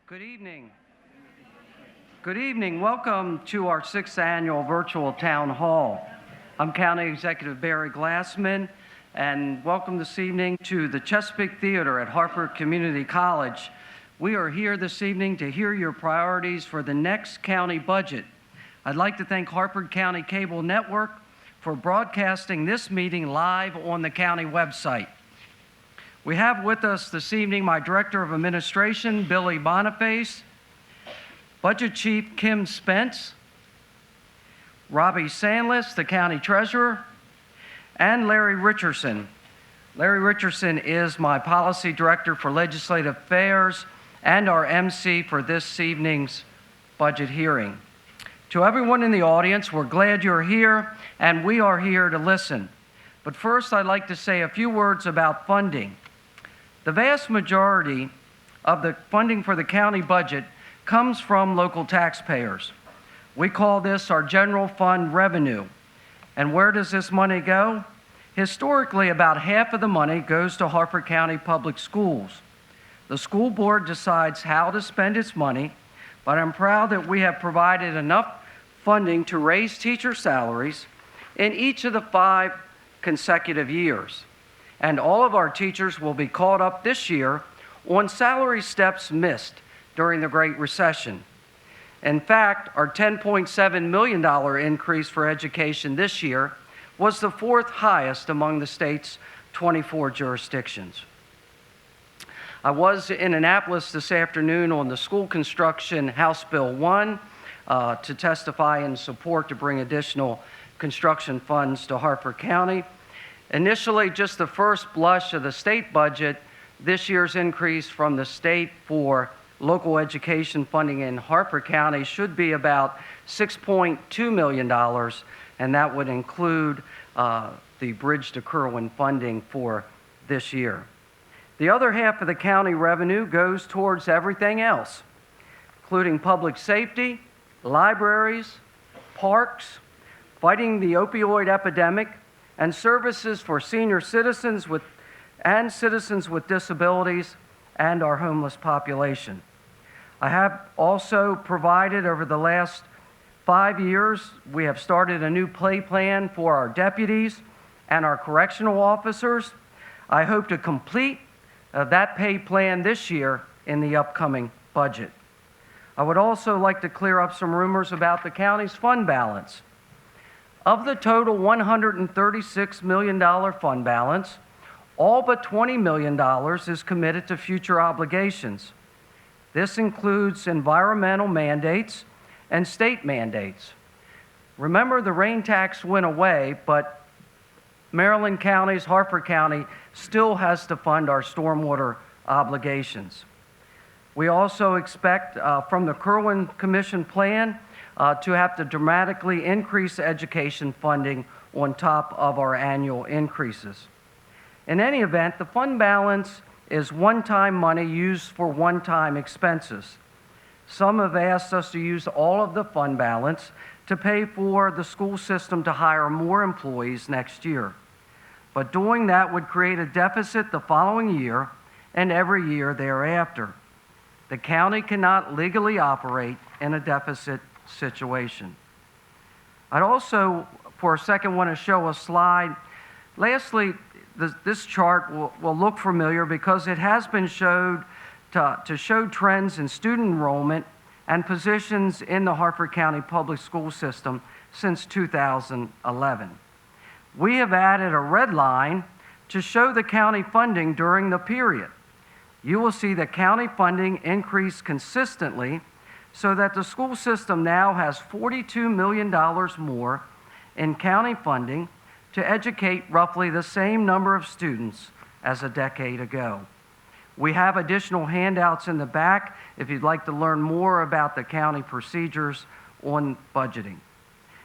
Good evening. Good evening. Welcome to our 6th annual virtual town hall. I'm County Executive Barry Glassman, and welcome this evening to the Chesapeake Theater at Harford Community College. We are here this evening to hear your priorities for the next county budget. I'd like to thank Harford County Cable Network for broadcasting this meeting live on the county website. We have with us this evening my Director of Administration, Billy Boniface, Budget Chief Kim Spence, Robbie Sandless, the County Treasurer, and Larry Richardson. Larry Richardson is my Policy Director for Legislative Affairs and our MC for this evening's budget hearing. To everyone in the audience, we're glad you're here, and we are here to listen. But first, I'd like to say a few words about funding. The vast majority of the funding for the county budget comes from local taxpayers. We call this our general fund revenue. And where does this money go? Historically, about half of the money goes to Harford County Public Schools. The school board decides how to spend its money, but I'm proud that we have provided enough funding to raise teacher salaries in each of the 5 consecutive years. And all of our teachers will be caught up this year on salary steps missed during the Great Recession. In fact, our $10.7 million increase for education this year was the 4th highest among the state's 24 jurisdictions. I was in Annapolis this afternoon on the school construction House Bill 1 to testify in support to bring additional construction funds to Harford County. Initially, just the first blush of the state budget, this year's increase from the state for local education funding in Harford County should be about $6.2 million, and that would include the Bridge to Kerwin funding for this year. The other half of the county revenue goes towards everything else, including public safety, libraries, parks, fighting the opioid epidemic, and services for senior citizens with disabilities and our homeless population. I have also provided over the last 5 years, we have started a new pay plan for our deputies and our correctional officers. I hope to complete that pay plan this year in the upcoming budget. I would also like to clear up some rumors about the county's fund balance. Of the total $136 million fund balance, all but $20 million is committed to future obligations. This includes environmental mandates and state mandates. Remember, the rain tax went away, but Maryland counties, Harford County, still has to fund our stormwater obligations. We also expect from the Kerwin Commission plan to have to dramatically increase education funding on top of our annual increases. In any event, the fund balance is one-time money used for one-time expenses. Some have asked us to use all of the fund balance to pay for the school system to hire more employees next year. But doing that would create a deficit the following year and every year thereafter. The county cannot legally operate in a deficit situation. I'd also, for a second, want to show a slide. Lastly, this chart will look familiar because it has been showed to show trends in student enrollment and positions in the Harford County public school system since 2011. We have added a red line to show the county funding during the period. You will see that county funding increased consistently so that the school system now has $42 million more in county funding to educate roughly the same number of students as a decade ago. We have additional handouts in the back if you'd like to learn more about the county procedures on budgeting.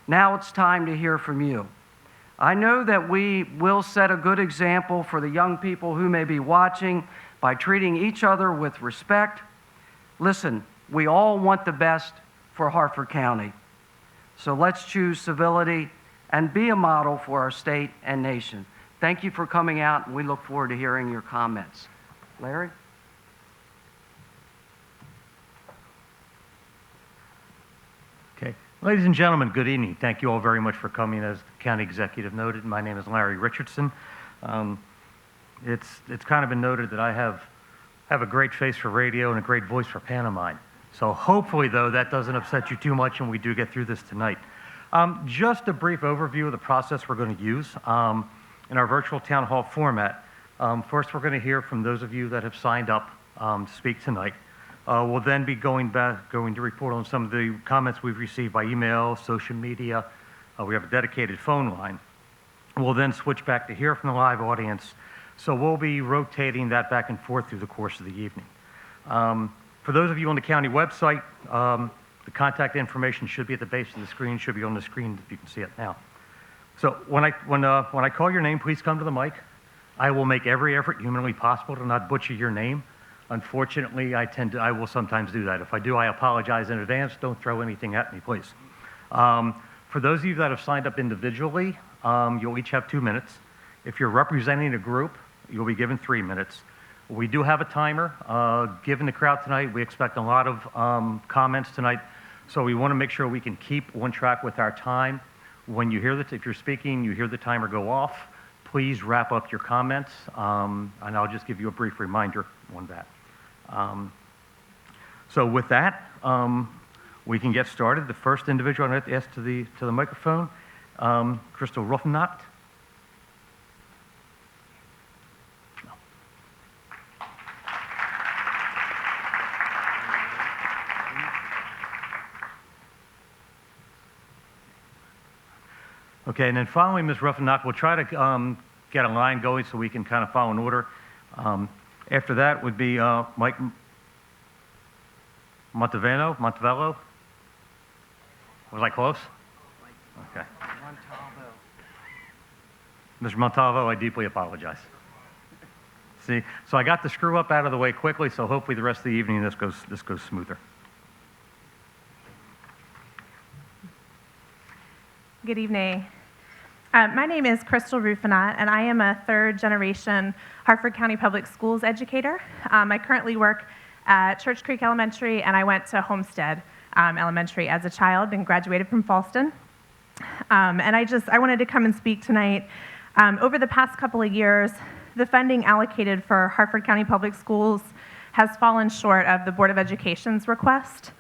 Now it's time to hear from you. I know that we will set a good example for the young people who may be watching by treating each other with respect. Listen, we all want the best for Harford County. So let's choose civility and be a model for our state and nation. Thank you for coming out, and we look forward to hearing your comments. Larry? Ladies and gentlemen, good evening. Thank you all very much for coming. As the county executive noted, my name is Larry Richardson. It's kind of been noted that I have a great face for radio and a great voice for pantomime. So hopefully, though, that doesn't upset you too much and we do get through this tonight. Just a brief overview of the process we're going to use in our virtual town hall format. First, we're going to hear from those of you that have signed up to speak tonight. We'll then be going to report on some of the comments we've received by email, social media. We have a dedicated phone line. We'll then switch back to hear from the live audience. So we'll be rotating that back and forth through the course of the evening. For those of you on the county website, the contact information should be at the base of the screen, should be on the screen if you can see it now. So when I call your name, please come to the mic. I will make every effort humanly possible to not butcher your name. Unfortunately, I will sometimes do that. If I do, I apologize in advance. Don't throw anything at me, please. For those of you that have signed up individually, you'll each have 2 minutes. If you're representing a group, you'll be given 3 minutes. We do have a timer. Given the crowd tonight, we expect a lot of comments tonight, so we want to make sure we can keep on track with our time. When you hear if you're speaking, you hear the timer go off, please wrap up your comments, and I'll just give you a brief reminder on that. So with that, we can get started. The first individual I'd like to ask to the microphone, Crystal Ruffennacht. Okay, and then following Ms. Ruffennacht, we'll try to get a line going so we can kind of follow in order. After that would be Mike Montevello. Was I close? Okay. Mr. Montalvo, I deeply apologize. See, so I got the screw up out of the way quickly, so hopefully the rest of the evening this goes smoother. Good evening. My name is Crystal Ruffennacht, and I am a third-generation Harford County Public Schools educator. I currently work at Church Creek Elementary, and I went to Homestead Elementary as a child and graduated from Falston. And I wanted to come and speak tonight. Over the past couple of years, the funding allocated for Harford County Public Schools has fallen short of the Board of Education's request.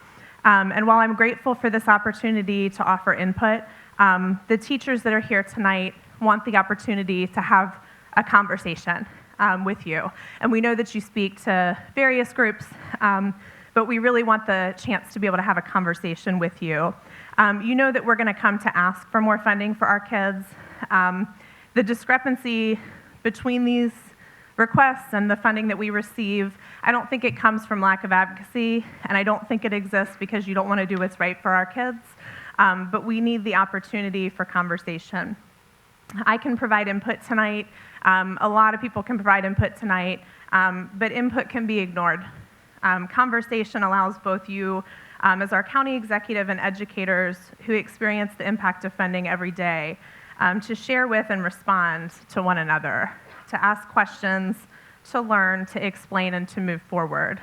And while I'm grateful for this opportunity to offer input, the teachers that are here tonight want the opportunity to have a conversation with you. And we know that you speak to various groups, but we really want the chance to be able to have a conversation with you. You know that we're going to come to ask for more funding for our kids. The discrepancy between these requests and the funding that we receive, I don't think it comes from lack of advocacy, and I don't think it exists because you don't want to do what's right for our kids. But we need the opportunity for conversation. I can provide input tonight. A lot of people can provide input tonight, but input can be ignored. Conversation allows both you as our county executive and educators who experience the impact of funding every day to share with and respond to one another, to ask questions, to learn, to explain, and to move forward.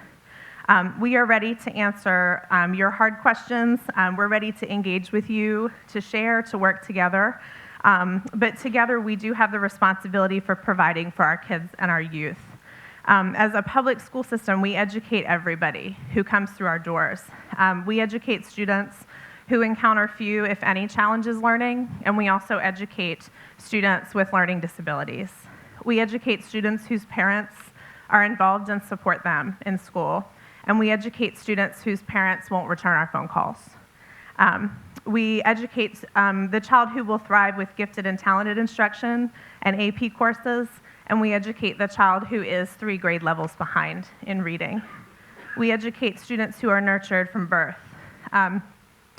We are ready to answer your hard questions. We're ready to engage with you, to share, to work together. But together, we do have the responsibility for providing for our kids and our youth. As a public school system, we educate everybody who comes through our doors. We educate students who encounter few, if any, challenges learning, and we also educate students with learning disabilities. We educate students whose parents are involved and support them in school. And we educate students whose parents won't return our phone calls. We educate the child who will thrive with gifted and talented instruction and AP courses, and we educate the child who is 3 grade levels behind in reading. We educate students who are nurtured from birth,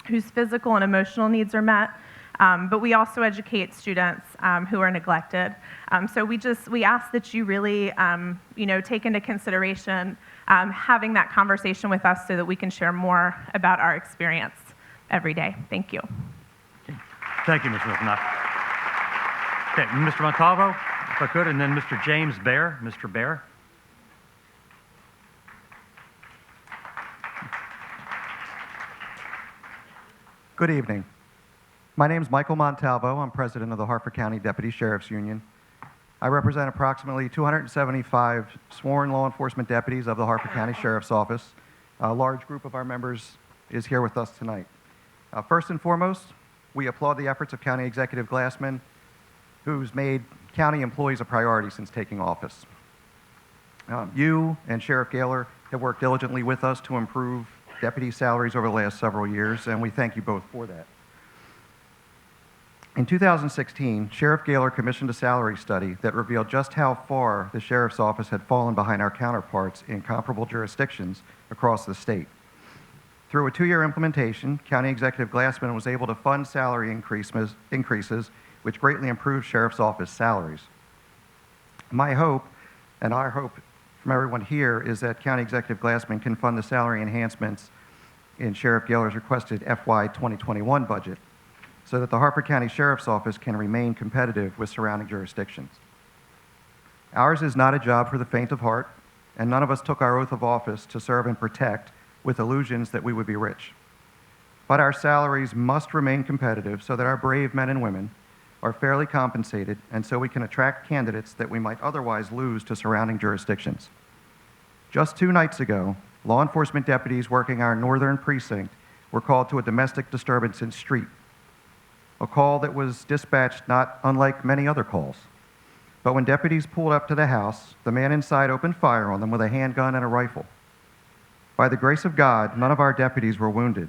whose physical and emotional needs are met, but we also educate students who are neglected. So we ask that you really take into consideration having that conversation with us so that we can share more about our experience every day. Thank you. Thank you, Ms. Ruffennacht. Okay, Mr. Montalvo, if I could, and then Mr. James Bear. Mr. Bear. Good evening. My name is Michael Montalvo. I'm president of the Harford County Deputy Sheriff's Union. I represent approximately 275 sworn law enforcement deputies of the Harford County Sheriff's Office. A large group of our members is here with us tonight. First and foremost, we applaud the efforts of County Executive Glassman, who's made county employees a priority since taking office. You and Sheriff Gaylor have worked diligently with us to improve deputy salaries over the last several years, and we thank you both for that. In 2016, Sheriff Gaylor commissioned a salary study that revealed just how far the Sheriff's Office had fallen behind our counterparts in comparable jurisdictions across the state. Through a 2-year implementation, County Executive Glassman was able to fund salary increases, which greatly improved Sheriff's Office salaries. My hope, and our hope from everyone here, is that County Executive Glassman can fund the salary enhancements in Sheriff Gaylor's requested FY 2021 budget so that the Harford County Sheriff's Office can remain competitive with surrounding jurisdictions. Ours is not a job for the faint of heart, and none of us took our oath of office to serve and protect with illusions that we would be rich. But our salaries must remain competitive so that our brave men and women are fairly compensated, and so we can attract candidates that we might otherwise lose to surrounding jurisdictions. Just 2 nights ago, law enforcement deputies working our northern precinct were called to a domestic disturbance in street, a call that was dispatched not unlike many other calls. But when deputies pulled up to the house, the man inside opened fire on them with a handgun and a rifle. By the grace of God, none of our deputies were wounded.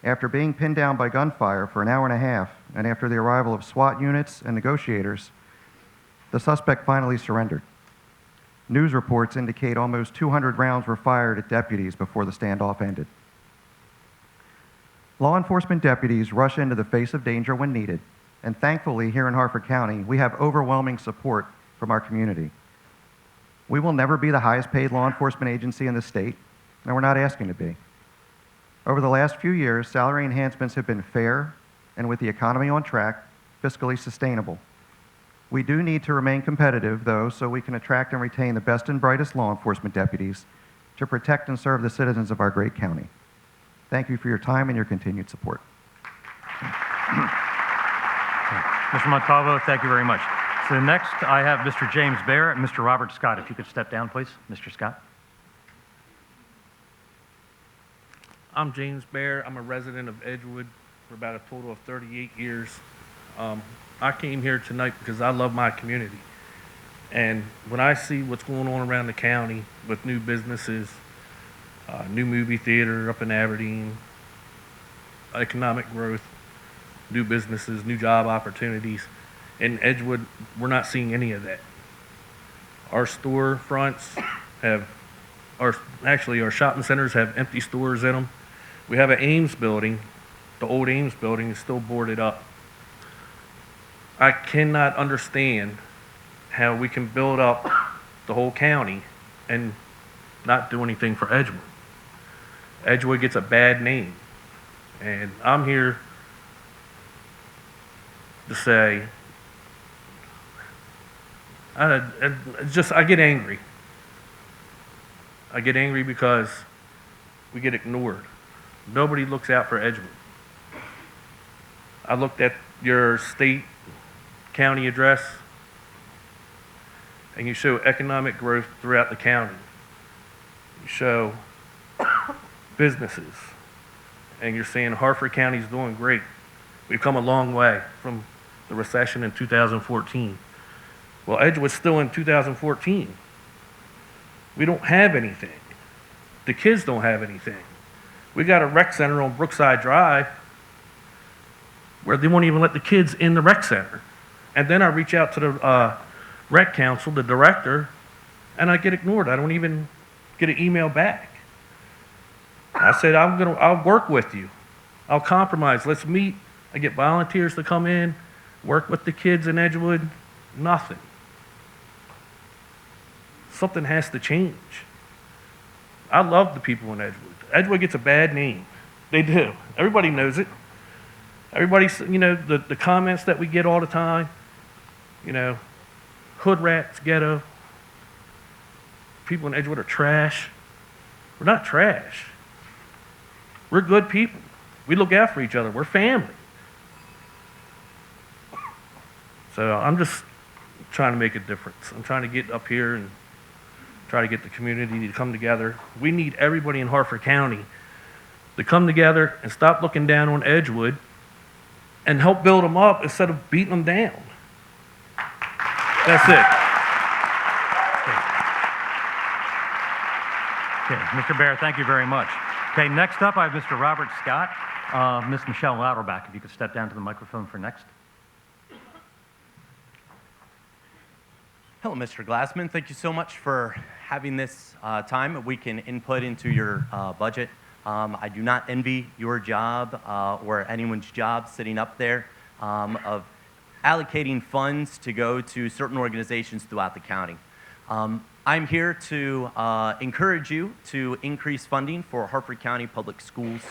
After being pinned down by gunfire for an hour and a half, and after the arrival of SWAT units and negotiators, the suspect finally surrendered. News reports indicate almost 200 rounds were fired at deputies before the standoff ended. Law enforcement deputies rush into the face of danger when needed, and thankfully here in Harford County, we have overwhelming support from our community. We will never be the highest paid law enforcement agency in the state, and we're not asking to be. Over the last few years, salary enhancements have been fair and, with the economy on track, fiscally sustainable. We do need to remain competitive, though, so we can attract and retain the best and brightest law enforcement deputies to protect and serve the citizens of our great county. Thank you for your time and your continued support. Mr. Montalvo, thank you very much. So next, I have Mr. James Bear and Mr. Robert Scott. If you could step down, please. Mr. Scott. I'm James Bear. I'm a resident of Edgewood for about a total of 38 years. I came here tonight because I love my community. And when I see what's going on around the county with new businesses, new movie theater up in Aberdeen, economic growth, new businesses, new job opportunities, in Edgewood, we're not seeing any of that. Our storefronts have, our shopping centers have empty stores in them. We have an Ames building. The old Ames building is still boarded up. I cannot understand how we can build up the whole county and not do anything for Edgewood. Edgewood gets a bad name. And I'm here to say, I get angry. I get angry because we get ignored. Nobody looks out for Edgewood. I looked at your state county address, and you show economic growth throughout the county. You show businesses, and you're saying Harford County is doing great. We've come a long way from the recession in 2014. Well, Edgewood's still in 2014. We don't have anything. The kids don't have anything. We got a rec center on Brookside Drive where they won't even let the kids in the rec center. And then I reach out to the rec council, the director, and I get ignored. I don't even get an email back. I said, I'll work with you. I'll compromise. Let's meet. I get volunteers to come in, work with the kids in Edgewood. Nothing. Something has to change. I love the people in Edgewood. Edgewood gets a bad name. They do. Everybody knows it. Everybody, the comments that we get all the time, hood rats, ghetto. People in Edgewood are trash. We're not trash. We're good people. We look after each other. We're family. So I'm just trying to make a difference. I'm trying to get up here and try to get the community to come together. We need everybody in Harford County to come together and stop looking down on Edgewood and help build them up instead of beating them down. That's it. Okay, Mr. Bear, thank you very much. Okay, next up, I have Mr. Robert Scott. Ms. Michelle Lauterbach, if you could step down to the microphone for next. Hello, Mr. Glassman. Thank you so much for having this time. We can input into your budget. I do not envy your job or anyone's job sitting up there of allocating funds to go to certain organizations throughout the county. I'm here to encourage you to increase funding for Harford County Public Schools.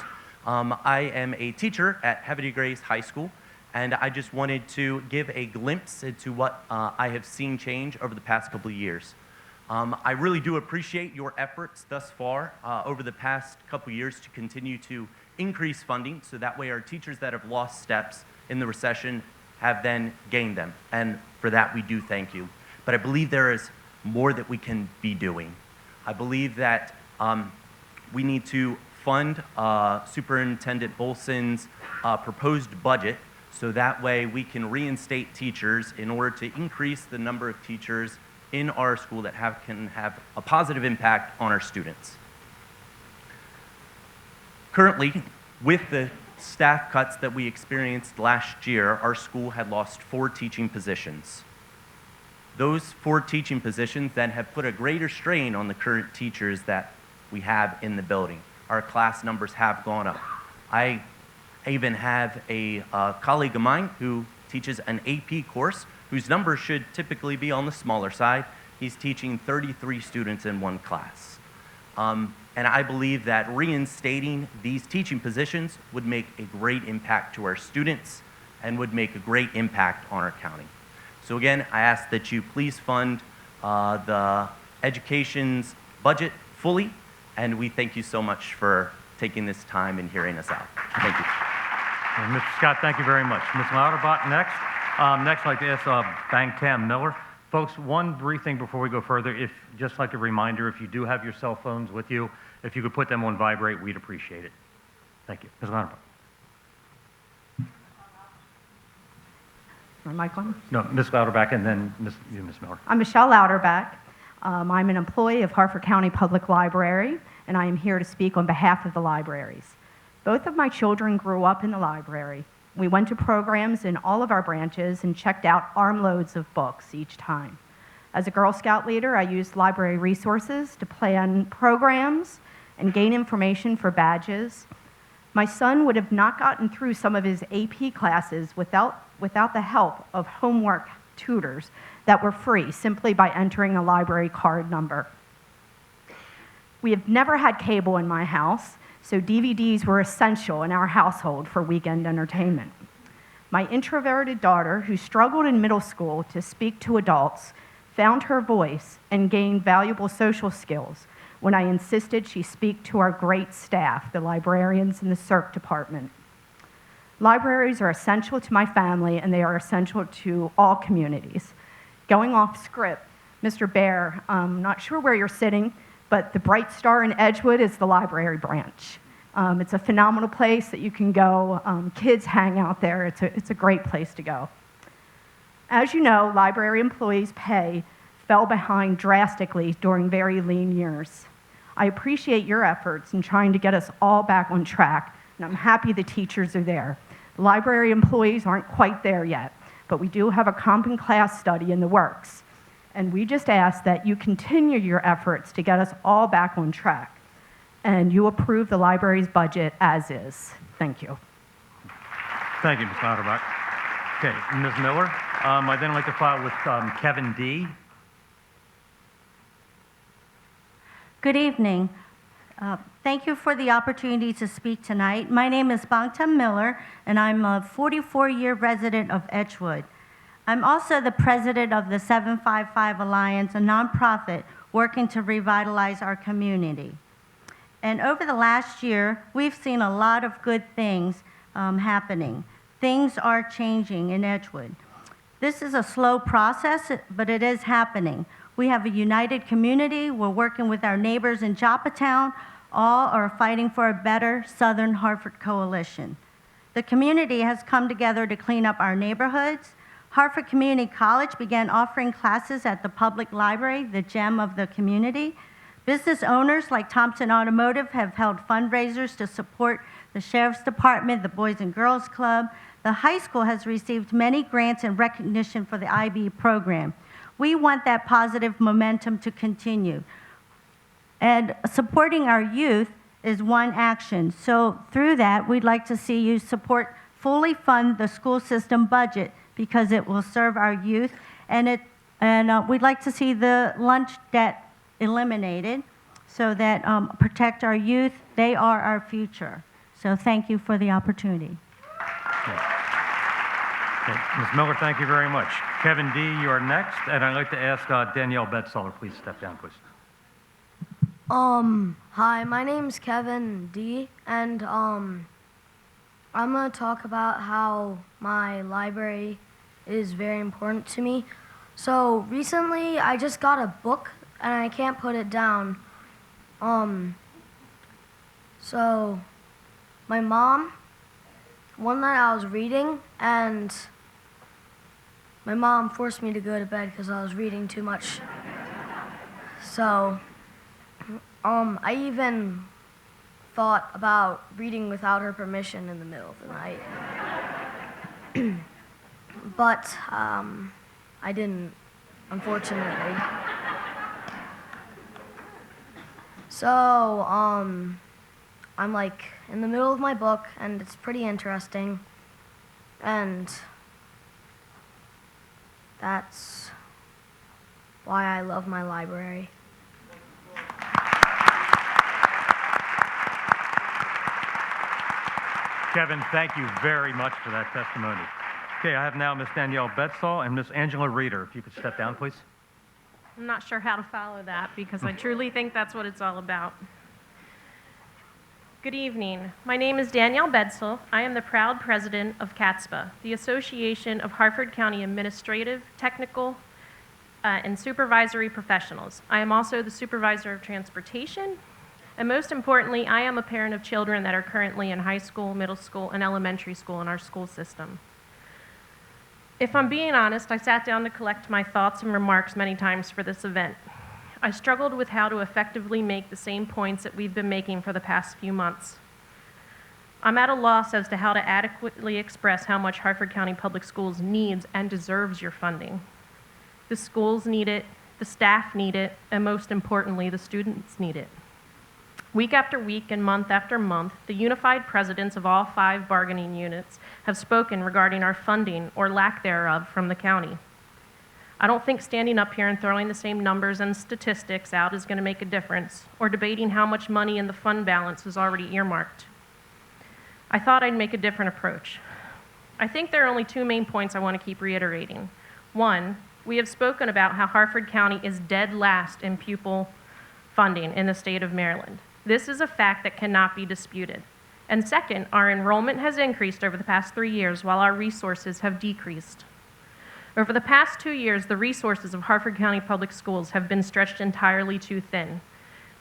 I am a teacher at Heavenly Grace High School, and I just wanted to give a glimpse into what I have seen change over the past couple of years. I really do appreciate your efforts thus far over the past couple of years to continue to increase funding so that way our teachers that have lost steps in the recession have then gained them. And for that, we do thank you. But I believe there is more that we can be doing. I believe that we need to fund Superintendent Bolson's proposed budget so that way we can reinstate teachers in order to increase the number of teachers in our school that can have a positive impact on our students. Currently, with the staff cuts that we experienced last year, our school had lost 4 teaching positions. Those 4 teaching positions then have put a greater strain on the current teachers that we have in the building. Our class numbers have gone up. I even have a colleague of mine who teaches an AP course whose numbers should typically be on the smaller side. He's teaching 33 students in one class. And I believe that reinstating these teaching positions would make a great impact to our students and would make a great impact on our county. So again, I ask that you please fund the education's budget fully, and we thank you so much for taking this time and hearing us out. Thank you. And Mr. Scott, thank you very much. Ms. Lauterbach, next. Next, I'd like to ask Bang Tam Miller. Folks, one brief thing before we go further. Just like a reminder, if you do have your cell phones with you, if you could put them on vibrate, we'd appreciate it. Thank you. Ms. Lauterbach. My mic on? No, Ms. Lauterbach, and then Ms. Miller. I'm Michelle Lauterbach. I'm an employee of Harford County Public Library, and I am here to speak on behalf of the libraries. Both of my children grew up in the library. We went to programs in all of our branches and checked out armloads of books each time. As a Girl Scout leader, I used library resources to plan programs and gain information for badges. My son would have not gotten through some of his AP classes without the help of homework tutors that were free simply by entering a library card number. We have never had cable in my house, so DVDs were essential in our household for weekend entertainment. My introverted daughter, who struggled in middle school to speak to adults, found her voice and gained valuable social skills when I insisted she speak to our great staff, the librarians in the CERC department. Libraries are essential to my family, and they are essential to all communities. Going off script, Mr. Bear, I'm not sure where you're sitting, but the Bright Star in Edgewood is the library branch. It's a phenomenal place that you can go. Kids hang out there. It's a great place to go. As you know, library employees' pay fell behind drastically during very lean years. I appreciate your efforts in trying to get us all back on track, and I'm happy the teachers are there. The library employees aren't quite there yet, but we do have a comp and class study in the works. And we just ask that you continue your efforts to get us all back on track, and you approve the library's budget as is. Thank you. Thank you, Ms. Lauterbach. Okay, Ms. Miller. I'd then like to file with Kevin D. Good evening. Thank you for the opportunity to speak tonight. My name is Bangtam Miller, and I'm a 44-year resident of Edgewood. I'm also the president of the 755 Alliance, a nonprofit working to revitalize our community. And over the last year, we've seen a lot of good things happening. Things are changing in Edgewood. This is a slow process, but it is happening. We have a united community. We're working with our neighbors in Joppatown. All are fighting for a better Southern Harford coalition. The community has come together to clean up our neighborhoods. Harford Community College began offering classes at the public library, the gem of the community. Business owners like Thompson Automotive have held fundraisers to support the Sheriff's Department, the Boys and Girls Club. The high school has received many grants and recognition for the IB program. We want that positive momentum to continue. And supporting our youth is one action. So through that, we'd like to see you fully fund the school system budget because it will serve our youth. And we'd like to see the lunch debt eliminated so that protect our youth. They are our future. So thank you for the opportunity. Okay. Ms. Miller, thank you very much. Kevin D., you are next, and I'd like to ask Danielle Betzoller, please step down, please. Hi, my name's Kevin D, and I'm gonna talk about how my library is very important to me. So recently, I just got a book, and I can't put it down. So my mom, one night I was reading, and my mom forced me to go to bed because I was reading too much. So, I even thought about reading without her permission in the middle of the night. But, I didn't, unfortunately. So, I'm like in the middle of my book, and it's pretty interesting. And that's why I love my library. Kevin, thank you very much for that testimony. Okay, I have now Ms. Danielle Betzoll and Ms. Angela Reeder. If you could step down, please. I'm not sure how to follow that because I truly think that's what it's all about. Good evening. My name is Danielle Betzoll. I am the proud president of CATSPA, the Association of Harford County Administrative, Technical, and Supervisory Professionals. I am also the supervisor of transportation, and most importantly, I am a parent of children that are currently in high school, middle school, and elementary school in our school system. If I'm being honest, I sat down to collect my thoughts and remarks many times for this event. I struggled with how to effectively make the same points that we've been making for the past few months. I'm at a loss as to how to adequately express how much Harford County Public Schools needs and deserves your funding. The schools need it, the staff need it, and most importantly, the students need it. Week after week and month after month, the unified presidents of all 5 bargaining units have spoken regarding our funding or lack thereof from the county. I don't think standing up here and throwing the same numbers and statistics out is going to make a difference, or debating how much money in the fund balance is already earmarked. I thought I'd make a different approach. I think there are only 2 main points I want to keep reiterating. 1, we have spoken about how Harford County is dead last in pupil funding in the state of Maryland. This is a fact that cannot be disputed. And second, our enrollment has increased over the past 3 years while our resources have decreased. Over the past 2 years, the resources of Harford County Public Schools have been stretched entirely too thin.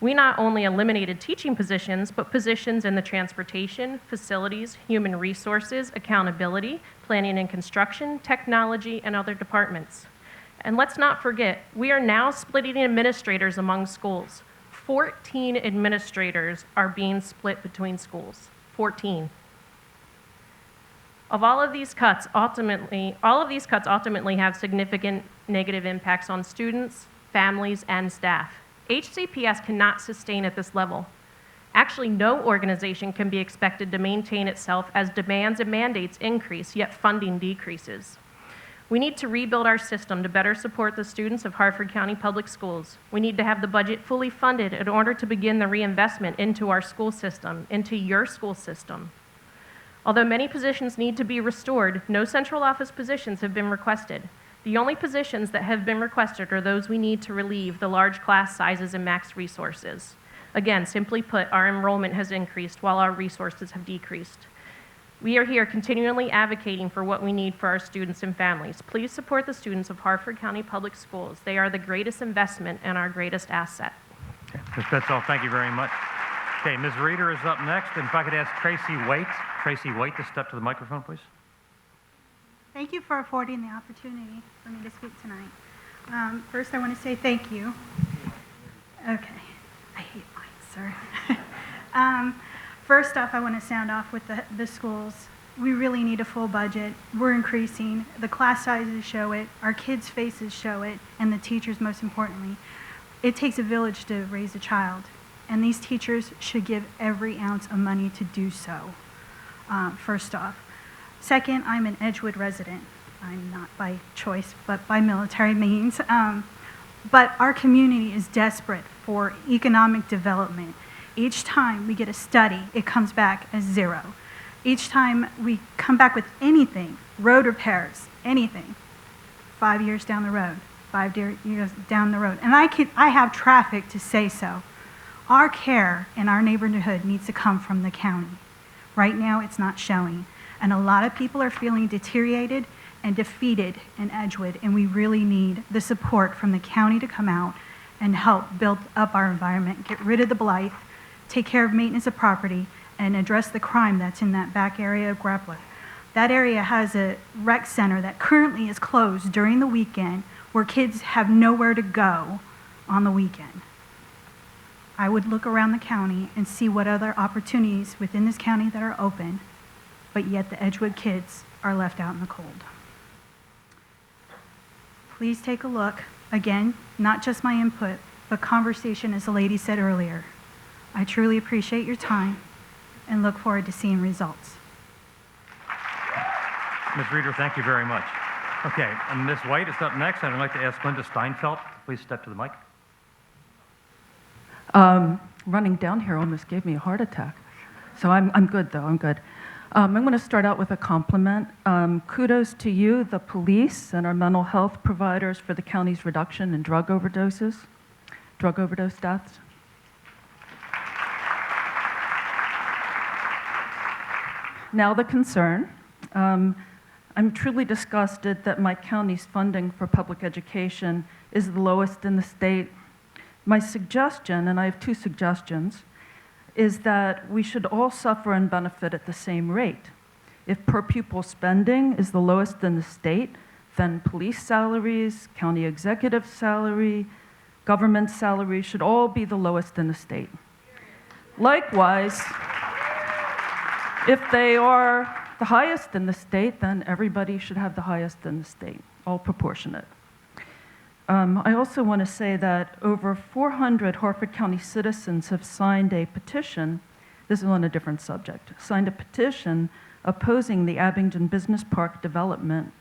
We not only eliminated teaching positions, but positions in the transportation, facilities, human resources, accountability, planning and construction, technology, and other departments. And let's not forget, we are now splitting administrators among schools. 14 administrators are being split between schools. 14. All of these cuts ultimately have significant negative impacts on students, families, and staff. HCPS cannot sustain at this level. Actually, no organization can be expected to maintain itself as demands and mandates increase, yet funding decreases. We need to rebuild our system to better support the students of Harford County Public Schools. We need to have the budget fully funded in order to begin the reinvestment into our school system, into your school system. Although many positions need to be restored, no central office positions have been requested. The only positions that have been requested are those we need to relieve the large class sizes and max resources. Again, simply put, our enrollment has increased while our resources have decreased. We are here continually advocating for what we need for our students and families. Please support the students of Harford County Public Schools. They are the greatest investment and our greatest asset. Ms. Betzel, thank you very much. Okay, Ms. Reeder is up next. And if I could ask Tracy White to step to the microphone, please. Thank you for affording the opportunity for me to speak tonight. First, I want to say thank you. Okay. I hate mine, sir. First off, I want to sound off with the schools. We really need a full budget. We're increasing. The class sizes show it. Our kids' faces show it. And the teachers, most importantly. It takes a village to raise a child. And these teachers should give every ounce of money to do so, first off. Second, I'm an Edgewood resident. I'm not by choice, but by military means. But our community is desperate for economic development. Each time we get a study, it comes back as 0. Each time we come back with anything, road repairs, anything, 5 years down the road, 5 years down the road. And I have traffic to say so. Our care in our neighborhood needs to come from the county. Right now, it's not showing. And a lot of people are feeling deteriorated and defeated in Edgewood, and we really need the support from the county to come out and help build up our environment, get rid of the blight, take care of maintenance of property, and address the crime that's in that back area of Grappler. That area has a rec center that currently is closed during the weekend where kids have nowhere to go on the weekend. I would look around the county and see what other opportunities within this county that are open, but yet the Edgewood kids are left out in the cold. Please take a look. Again, not just my input, but conversation, as the lady said earlier. I truly appreciate your time and look forward to seeing results. Ms. Reeder, thank you very much. Okay, and Ms. White is up next. I'd like to ask Linda Steinfeld to please step to the mic. Running down here almost gave me a heart attack. So I'm good, though. I'm good. I'm going to start out with a compliment. Kudos to you, the police, and our mental health providers for the county's reduction in drug overdose deaths. Now the concern. I'm truly disgusted that my county's funding for public education is the lowest in the state. My suggestion, and I have 2 suggestions, is that we should all suffer and benefit at the same rate. If per pupil spending is the lowest in the state, then police salaries, county executive salary, government salaries should all be the lowest in the state. Likewise, if they are the highest in the state, then everybody should have the highest in the state, all proportionate. I also want to say that over 400 Harford County citizens have signed a petition, this is on a different subject, signed a petition opposing the Abingdon Business Park development,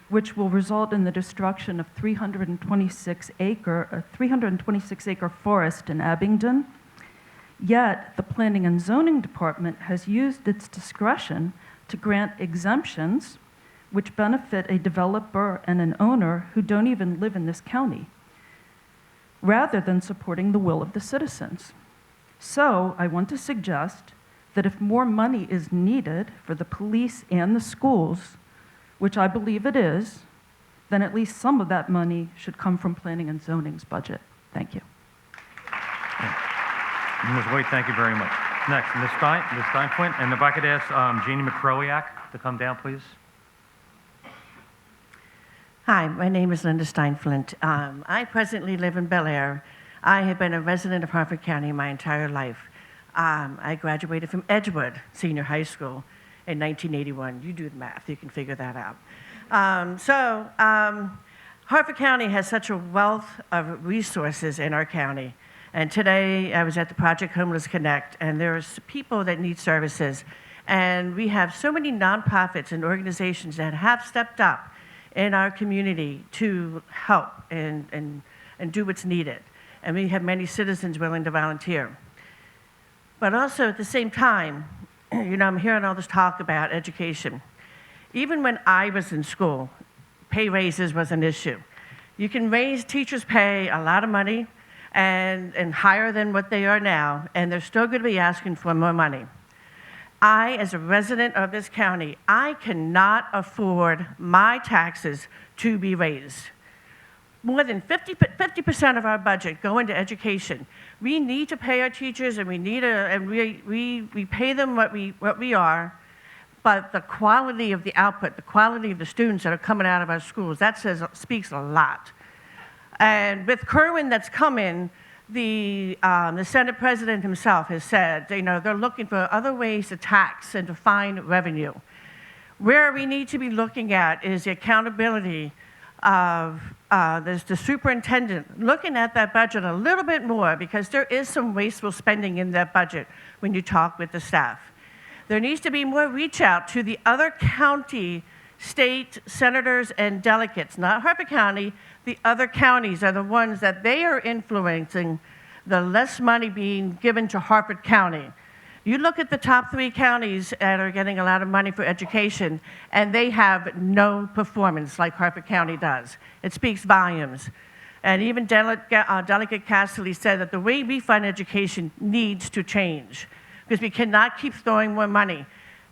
which will result in the destruction of 326 acre forest in Abingdon. Yet, the Planning and Zoning Department has used its discretion to grant exemptions which benefit a developer and an owner who don't even live in this county, rather than supporting the will of the citizens. So I want to suggest that if more money is needed for the police and the schools, which I believe it is, then at least some of that money should come from Planning and Zoning's budget. Thank you. Ms. White, thank you very much. Next, Ms. Steinflint, and if I could ask Jeannie McCrowiak to come down, please. Hi, my name is Linda Steinflint. I presently live in Bel Air. I have been a resident of Harford County my entire life. I graduated from Edgewood Senior High School in 1981. You do the math, you can figure that out. Harford County has such a wealth of resources in our county. And today I was at the Project Homeless Connect, and there's people that need services. And we have so many nonprofits and organizations that have stepped up in our community to help and do what's needed. And we have many citizens willing to volunteer. But also at the same time, I'm hearing all this talk about education. Even when I was in school, pay raises was an issue. You can raise teachers' pay a lot of money, and higher than what they are now, and they're still going to be asking for more money. I, as a resident of this county, I cannot afford my taxes to be raised. More than 50% of our budget go into education. We need to pay our teachers, and we pay them what we are, but the quality of the output, the quality of the students that are coming out of our schools, speaks a lot. And with Kerwin that's coming, the Senate President himself has said, they're looking for other ways to tax and to find revenue. Where we need to be looking at is the accountability of the superintendent looking at that budget a little bit more, because there is some wasteful spending in that budget when you talk with the staff. There needs to be more reach out to the other county, state senators and delegates, not Harford County. The other counties are the ones that they are influencing the less money being given to Harford County. You look at the top 3 counties that are getting a lot of money for education, and they have no performance like Harford County does. It speaks volumes. And even Delegate Cassidy said that the way we fund education needs to change, because we cannot keep throwing more money.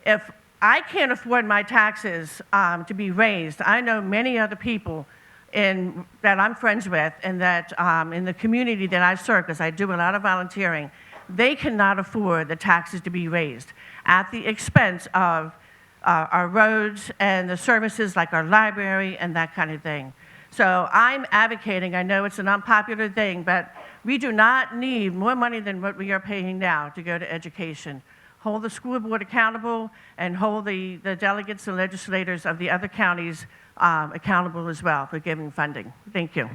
If I can't afford my taxes to be raised, I know many other people that I'm friends with, and that in the community that I serve, because I do a lot of volunteering, they cannot afford the taxes to be raised at the expense of our roads and the services like our library and that kind of thing. So I'm advocating, I know it's an unpopular thing, but we do not need more money than what we are paying now to go to education. Hold the school board accountable, and hold the delegates and legislators of the other counties accountable as well for giving funding. Thank you.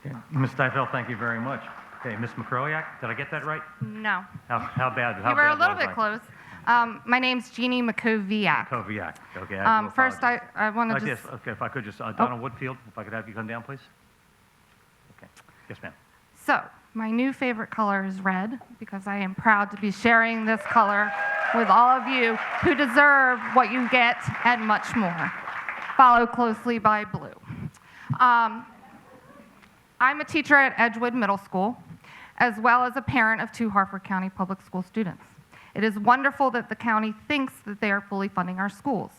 Okay. Ms. Steinfeld, thank you very much. Okay, Ms. McCroyak, did I get that right? No. How bad? You were a little bit close. My name's Jeannie McCoviak. Koviak. Okay. First, I want to like just... this. Okay, if I could just, Donna Woodfield, if I could have you come down, please. Okay. Yes, ma'am. So, my new favorite color is red, because I am proud to be sharing this color with all of you who deserve what you get and much more. Followed closely by blue. I'm a teacher at Edgewood Middle School, as well as a parent of 2 Harford County Public School students. It is wonderful that the county thinks that they are fully funding our schools.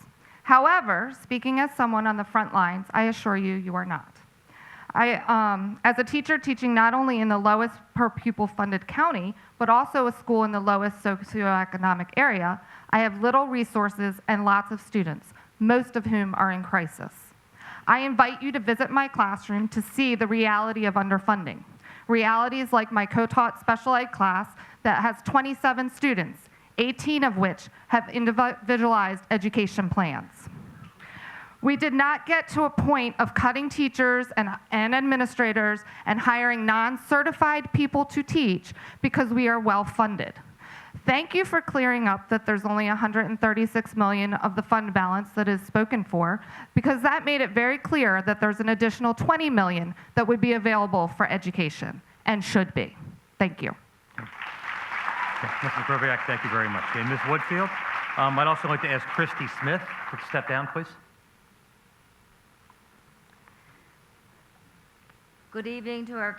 However, speaking as someone on the front lines, I assure you, you are not. As a teacher teaching not only in the lowest per pupil funded county, but also a school in the lowest socioeconomic area, I have little resources and lots of students, most of whom are in crisis. I invite you to visit my classroom to see the reality of underfunding. Realities like my co-taught special ed class that has 27 students, 18 of which have individualized education plans. We did not get to a point of cutting teachers and administrators and hiring non-certified people to teach because we are well funded. Thank you for clearing up that there's only $136 million of the fund balance that is spoken for, because that made it very clear that there's an additional $20 million that would be available for education, and should be. Thank you. Okay. Ms. McCroviak, thank you very much. Okay, Ms. Woodfield, I'd also like to ask Christy Smith to step down, please. Good evening to our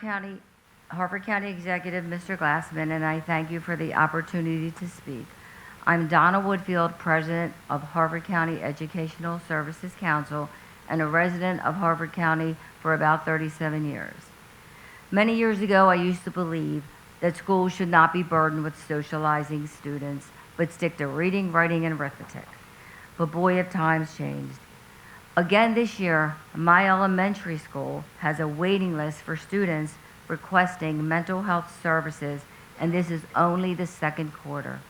Harford County Executive, Mr. Glassman, and I thank you for the opportunity to speak. I'm Donna Woodfield, President of Harford County Educational Services Council and a resident of Harford County for about 37 years. Many years ago, I used to believe that schools should not be burdened with socializing students, but stick to reading, writing, and arithmetic. But boy, have times changed. Again this year, my elementary school has a waiting list for students requesting mental health services, and this is only the second quarter.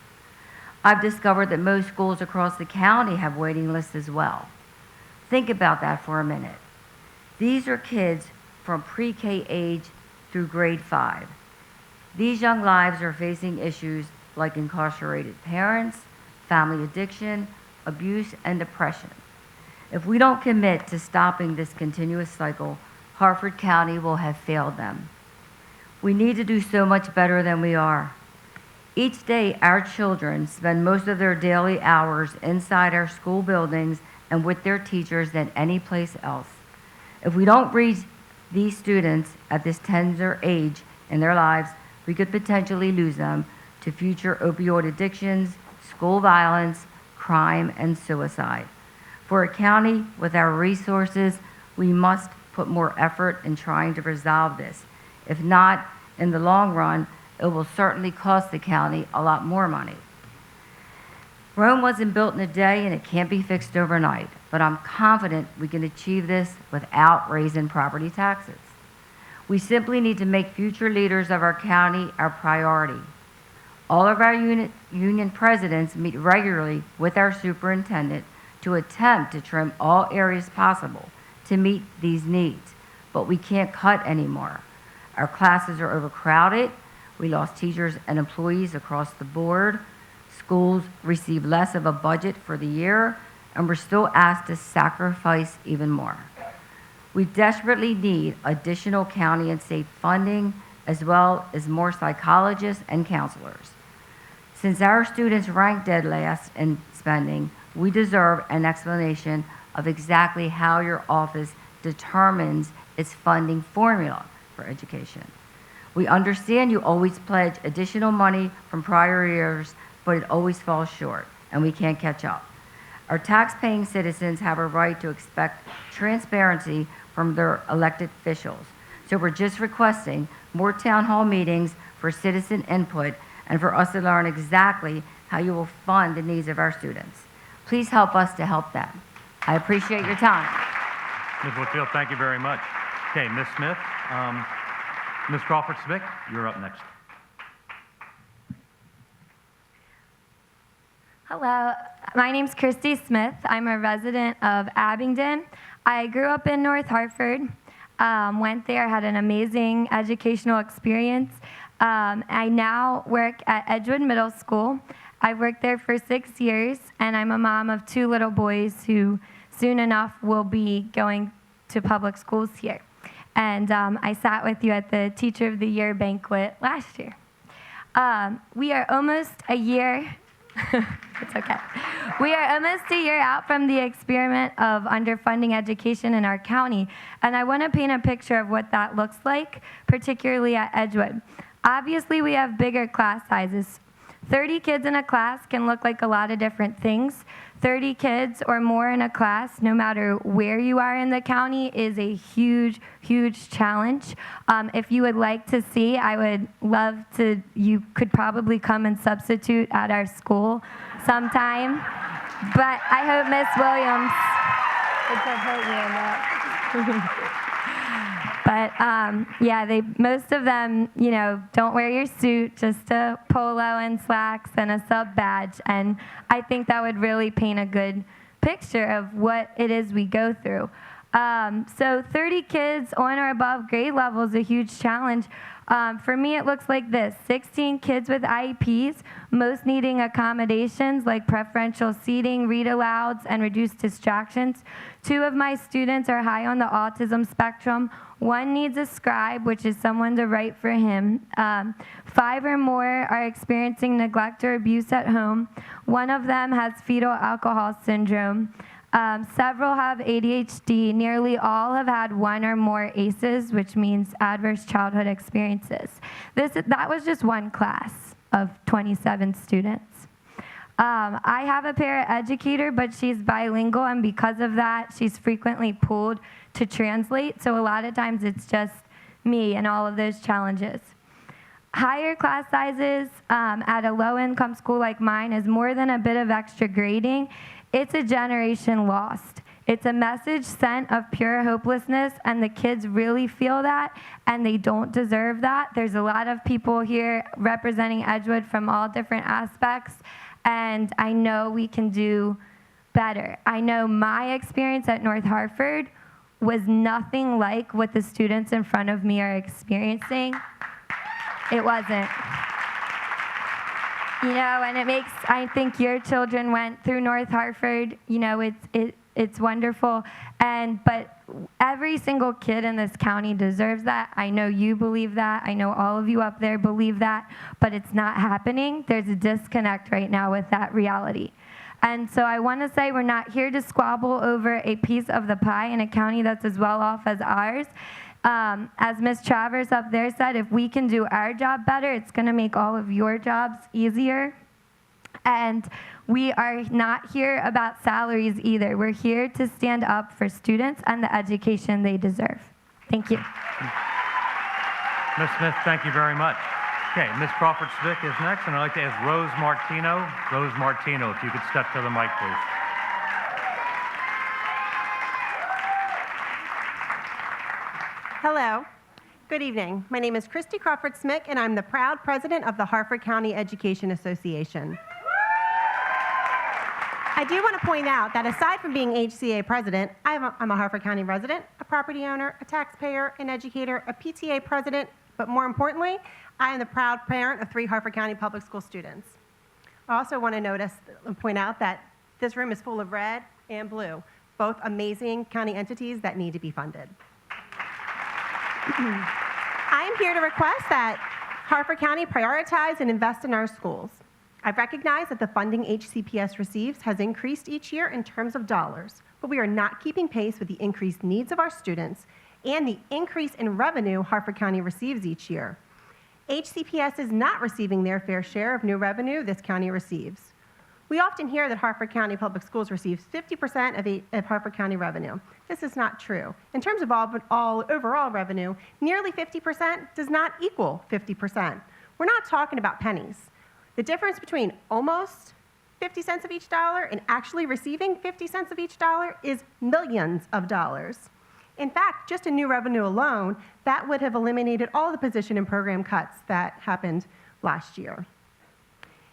I've discovered that most schools across the county have waiting lists as well. Think about that for a minute. These are kids from pre-K age through grade 5. These young lives are facing issues like incarcerated parents, family addiction, abuse, and depression. If we don't commit to stopping this continuous cycle, Harford County will have failed them. We need to do so much better than we are. Each day, our children spend most of their daily hours inside our school buildings and with their teachers than any place else. If we don't reach these students at this tender age, in their lives, we could potentially lose them to future opioid addictions, school violence, crime, and suicide. For a county with our resources, we must put more effort in trying to resolve this. If not, in the long run, it will certainly cost the county a lot more money. Rome wasn't built in a day and it can't be fixed overnight, but I'm confident we can achieve this without raising property taxes. We simply need to make future leaders of our county our priority. All of our union presidents meet regularly with our superintendent to attempt to trim all areas possible to meet these needs, but we can't cut anymore. Our classes are overcrowded. We lost teachers and employees across the board. Schools receive less of a budget for the year, and we're still asked to sacrifice even more. We desperately need additional county and state funding, as well as more psychologists and counselors. Since our students rank dead last in spending, we deserve an explanation of exactly how your office determines its funding formula for education. We understand you always pledge additional money from prior years, but it always falls short, and we can't catch up. Our tax-paying citizens have a right to expect transparency from their elected officials. So we're just requesting more town hall meetings for citizen input and for us to learn exactly how you will fund the needs of our students. Please help us to help them. I appreciate your time. Ms. Whitfield, thank you very much. Okay, Ms. Smith, Ms. Crawford-Smith, you're up next. Hello, my name's Christy Smith. I'm a resident of Abingdon. I grew up in North Harford, went there, had an amazing educational experience. I now work at Edgewood Middle School. I've worked there for 6 years, and I'm a mom of 2 little boys who soon enough will be going to public schools here. And I sat with you at the Teacher of the Year banquet last year. We are almost a year it's okay. We are almost a year out from the experiment of underfunding education in our county, and I want to paint a picture of what that looks like, particularly at Edgewood. Obviously, we have bigger class sizes. 30 kids in a class can look like a lot of different things. 30 kids or more in a class, no matter where you are in the county, is a huge, huge challenge. If you would like to see, I would love to, you could probably come and substitute at our school sometime. But I hope Miss Williams, but yeah, most of them, you know, don't wear your suit, just a polo and slacks and a sub badge. And I think that would really paint a good picture of what it is we go through. So 30 kids on or above grade level is a huge challenge. For me, it looks like this: 16 kids with IEPs, most needing accommodations like preferential seating, read-alouds, and reduced distractions. 2 of my students are high on the autism spectrum. 1 needs a scribe, which is someone to write for him. 5 or more are experiencing neglect or abuse at home. 1 of them has fetal alcohol syndrome. Several have ADHD. Nearly all have had 1 or more ACEs, which means adverse childhood experiences. That was just 1 class of 27 students. I have a paraeducator, but she's bilingual, and because of that, she's frequently pulled to translate. So a lot of times it's just me and all of those challenges. Higher class sizes at a low-income school like mine is more than a bit of extra grading. It's a generation lost. It's a message sent of pure hopelessness, and the kids really feel that, and they don't deserve that. There's a lot of people here representing Edgewood from all different aspects, and I know we can do better. I know my experience at North Harford was nothing like what the students in front of me are experiencing. It wasn't. You know, and it makes, I think your children went through North Harford, you know, it's wonderful, but every single kid in this county deserves that. I know you believe that. I know all of you up there believe that, but it's not happening. There's a disconnect right now with that reality. And so I want to say we're not here to squabble over a piece of the pie in a county that's as well off as ours. As Ms. Travers up there said, if we can do our job better, it's going to make all of your jobs easier. And we are not here about salaries either. We're here to stand up for students and the education they deserve. Thank you. Ms. Smith, thank you very much. Okay, Ms. Crawford-Smith is next, and I'd like to ask Rose Martino. Rose Martino, if you could step to the mic, please. Hello. Good evening. My name is Christy Crawford-Smith, and I'm the proud president of the Harford County Education Association. I do want to point out that aside from being HCA president, I'm a Harford County resident, a property owner, a taxpayer, an educator, a PTA president, but more importantly, I am the proud parent of 3 Harford County public school students. I also want to point out that this room is full of red and blue, both amazing county entities that need to be funded. I am here to request that Harford County prioritize and invest in our schools. I recognize that the funding HCPS receives has increased each year in terms of dollars, but we are not keeping pace with the increased needs of our students and the increase in revenue Harford County receives each year. HCPS is not receiving their fair share of new revenue this county receives. We often hear that Harford County Public Schools receives 50% of Harford County revenue. This is not true. In terms of all overall revenue, nearly 50% does not equal 50%. We're not talking about pennies. The difference between almost 50 cents of each dollar and actually receiving 50 cents of each dollar is millions of dollars. In fact, just in new revenue alone, that would have eliminated all the position and program cuts that happened last year.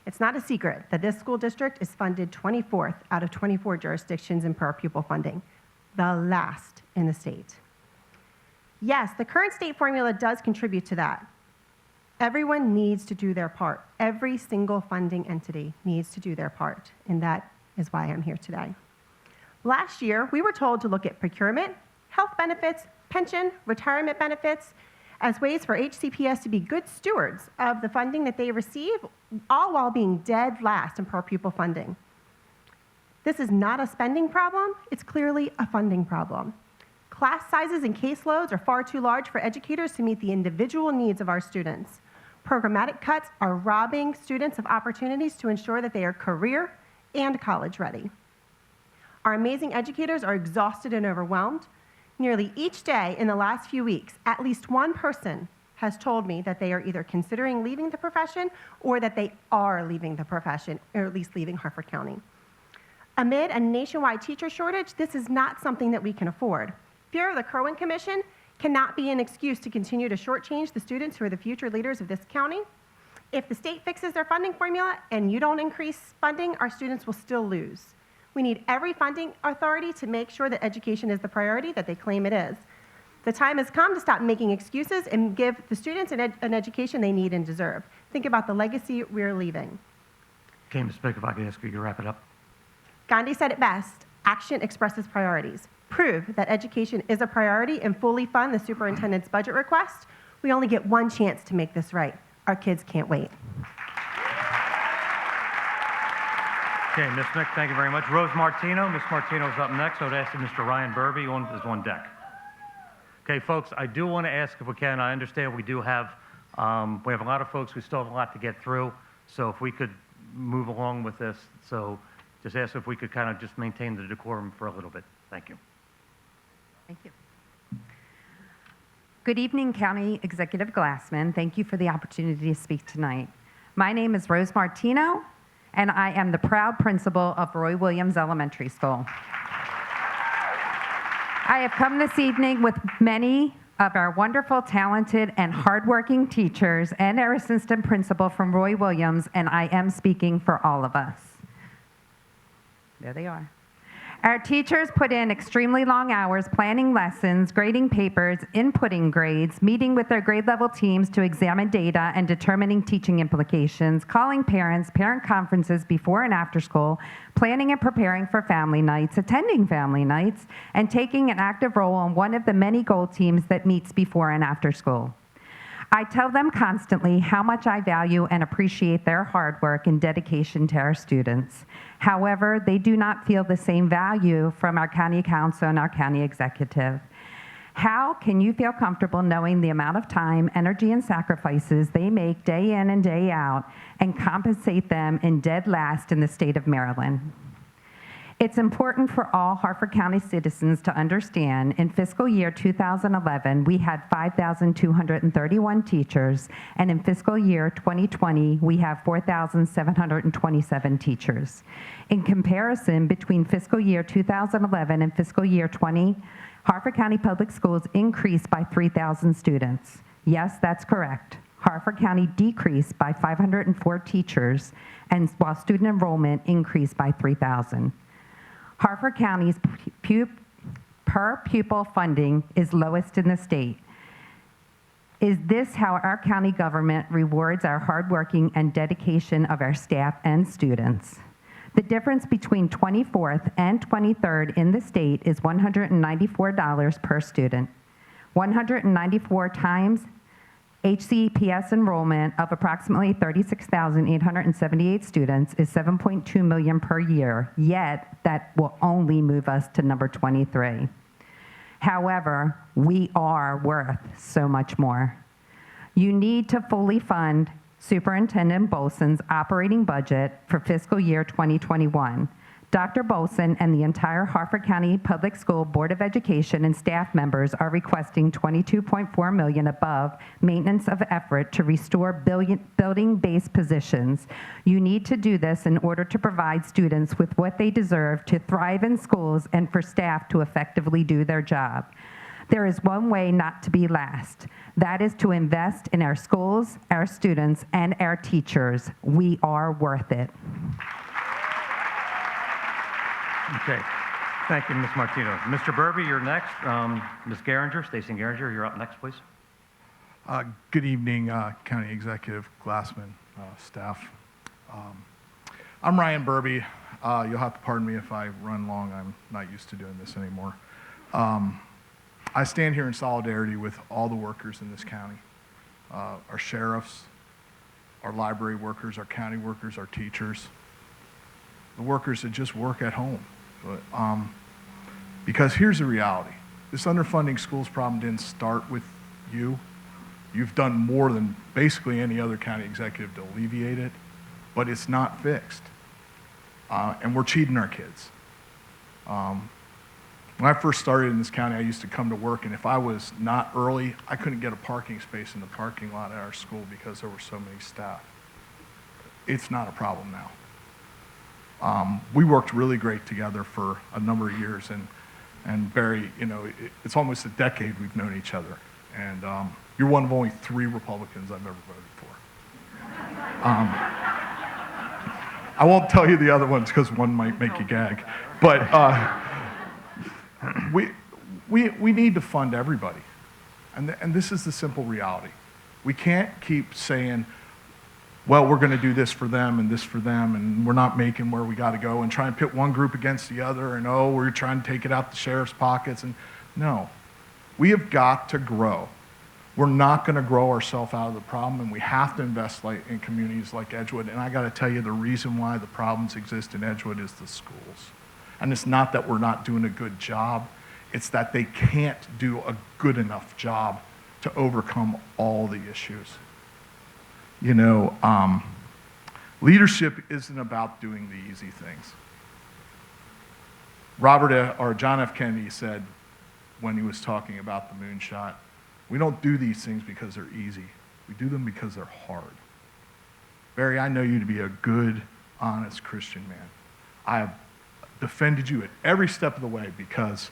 It's not a secret that this school district is funded 24th out of 24 jurisdictions in per pupil funding, the last in the state. Yes, the current state formula does contribute to that. Everyone needs to do their part. Every single funding entity needs to do their part, and that is why I'm here today. Last year, we were told to look at procurement, health benefits, pension, retirement benefits, as ways for HCPS to be good stewards of the funding that they receive, all while being dead last in per pupil funding. This is not a spending problem, it's clearly a funding problem. Class sizes and caseloads are far too large for educators to meet the individual needs of our students. Programmatic cuts are robbing students of opportunities to ensure that they are career and college ready. Our amazing educators are exhausted and overwhelmed. Nearly each day in the last few weeks, at least one person has told me that they are either considering leaving the profession or that they are leaving the profession, or at least leaving Harford County. Amid a nationwide teacher shortage, this is not something that we can afford. Fear of the Kerwin Commission cannot be an excuse to continue to shortchange the students who are the future leaders of this county. If the state fixes their funding formula and you don't increase funding, our students will still lose. We need every funding authority to make sure that education is the priority that they claim it is. The time has come to stop making excuses and give the students an education they need and deserve. Think about the legacy we're leaving. Okay, Ms. Smith, if I could ask you to wrap it up. Gandhi said it best, action expresses priorities. Prove that education is a priority and fully fund the superintendent's budget request. We only get one chance to make this right. Our kids can't wait. Okay, Ms. Smith, thank you very much. Rose Martino. Ms. Martino is up next. I would ask Mr. Ryan Burby is on deck. Okay, folks, I do want to ask if we can. I understand we have a lot of folks. We still have a lot to get through. So if we could move along with this. So just ask if we could kind of just maintain the decorum for a little bit. Thank you. Thank you. Good evening, County Executive Glassman. Thank you for the opportunity to speak tonight. My name is Rose Martino, and I am the proud principal of Roy Williams Elementary School. I have come this evening with many of our wonderful, talented, and hardworking teachers and our assistant principal from Roy Williams, and I am speaking for all of us. There they are. Our teachers put in extremely long hours planning lessons, grading papers, inputting grades, meeting with their grade level teams to examine data and determining teaching implications, calling parents, parent conferences before and after school, planning and preparing for family nights, attending family nights, and taking an active role on one of the many goal teams that meets before and after school. I tell them constantly how much I value and appreciate their hard work and dedication to our students. However, they do not feel the same value from our county council and our county executive. How can you feel comfortable knowing the amount of time, energy, and sacrifices they make day in and day out and compensate them in dead last in the state of Maryland? It's important for all Harford County citizens to understand in fiscal year 2011, we had 5,231 teachers, and in fiscal year 2020, we have 4,727 teachers. In comparison, between fiscal year 2011 and fiscal year 20, Harford County Public Schools increased by 3,000 students. Yes, that's correct. Harford County decreased by 504 teachers, and while student enrollment increased by 3,000. Harford County's per pupil funding is lowest in the state. Is this how our county government rewards our hardworking and dedication of our staff and students? The difference between 24th and 23rd in the state is $194 per student. 194 times HCPS enrollment of approximately 36,878 students is $7.2 million per year, yet that will only move us to number 23. However, we are worth so much more. You need to fully fund Superintendent Bolson's operating budget for fiscal year 2021. Dr. Bolson and the entire Harford County Public School Board of Education and staff members are requesting $22.4 million above maintenance of effort to restore building-based positions. You need to do this in order to provide students with what they deserve to thrive in schools and for staff to effectively do their job. There is one way not to be last. That is to invest in our schools, our students, and our teachers. We are worth it. Okay. Thank you, Ms. Martino. Mr. Burby, you're next. Ms. Geringer, Stacey Geringer, you're up next, please. Good evening, County Executive Glassman, staff. I'm Ryan Burby. You'll have to pardon me if I run long. I'm not used to doing this anymore. I stand here in solidarity with all the workers in this county, our sheriffs, our library workers, our county workers, our teachers, the workers that just work at home. Because here's the reality. This underfunding schools problem didn't start with you. You've done more than basically any other county executive to alleviate it, but it's not fixed. And we're cheating our kids. When I first started in this county, I used to come to work, and if I was not early, I couldn't get a parking space in the parking lot at our school because there were so many staff. It's not a problem now. We worked really great together for a number of years, and Barry, you know, it's almost a decade we've known each other, and you're one of only 3 Republicans I've ever voted for. I won't tell you the other ones because one might make you gag, but we need to fund everybody, and this is the simple reality. We can't keep saying, well, we're going to do this for them and this for them, and we're not making where we got to go, and try and pit one group against the other, and oh, we're trying to take it out the sheriff's pockets. And no, we have got to grow. We're not going to grow ourselves out of the problem, and we have to invest in communities like Edgewood. And I got to tell you, the reason why the problems exist in Edgewood is the schools. And it's not that we're not doing a good job, it's that they can't do a good enough job to overcome all the issues. You know, leadership isn't about doing the easy things. John F. Kennedy said when he was talking about the moonshot, we don't do these things because they're easy. We do them because they're hard. Barry, I know you to be a good, honest Christian man. I have defended you at every step of the way because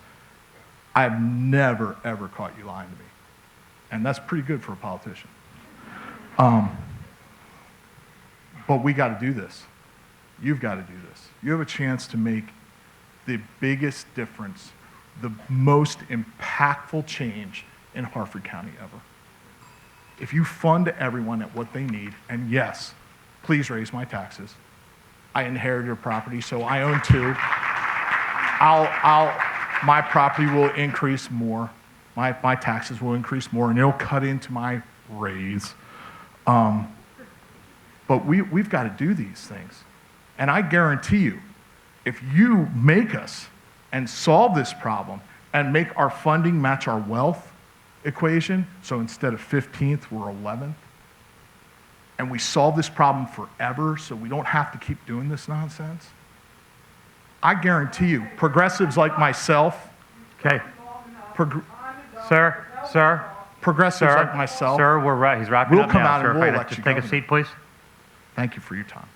I have never, ever caught you lying to me. And that's pretty good for a politician. But we got to do this. You've got to do this. You have a chance to make the biggest difference, the most impactful change in Harford County ever. If you fund everyone at what they need, and yes, please raise my taxes. I inherited a property, so I own 2. My property will increase more. My taxes will increase more, and it'll cut into my raise. But we've got to do these things. And I guarantee you, if you make us and solve this problem and make our funding match our wealth equation, so instead of 15th, we're 11th, and we solve this problem forever so we don't have to keep doing this nonsense, I guarantee you, progressives like myself, Okay. Sir, progressives like myself, Sir, we're right. He's wrapping we'll up come now, out sir. and If we'll I could elect just you take a governor. seat, please. Thank you for your time.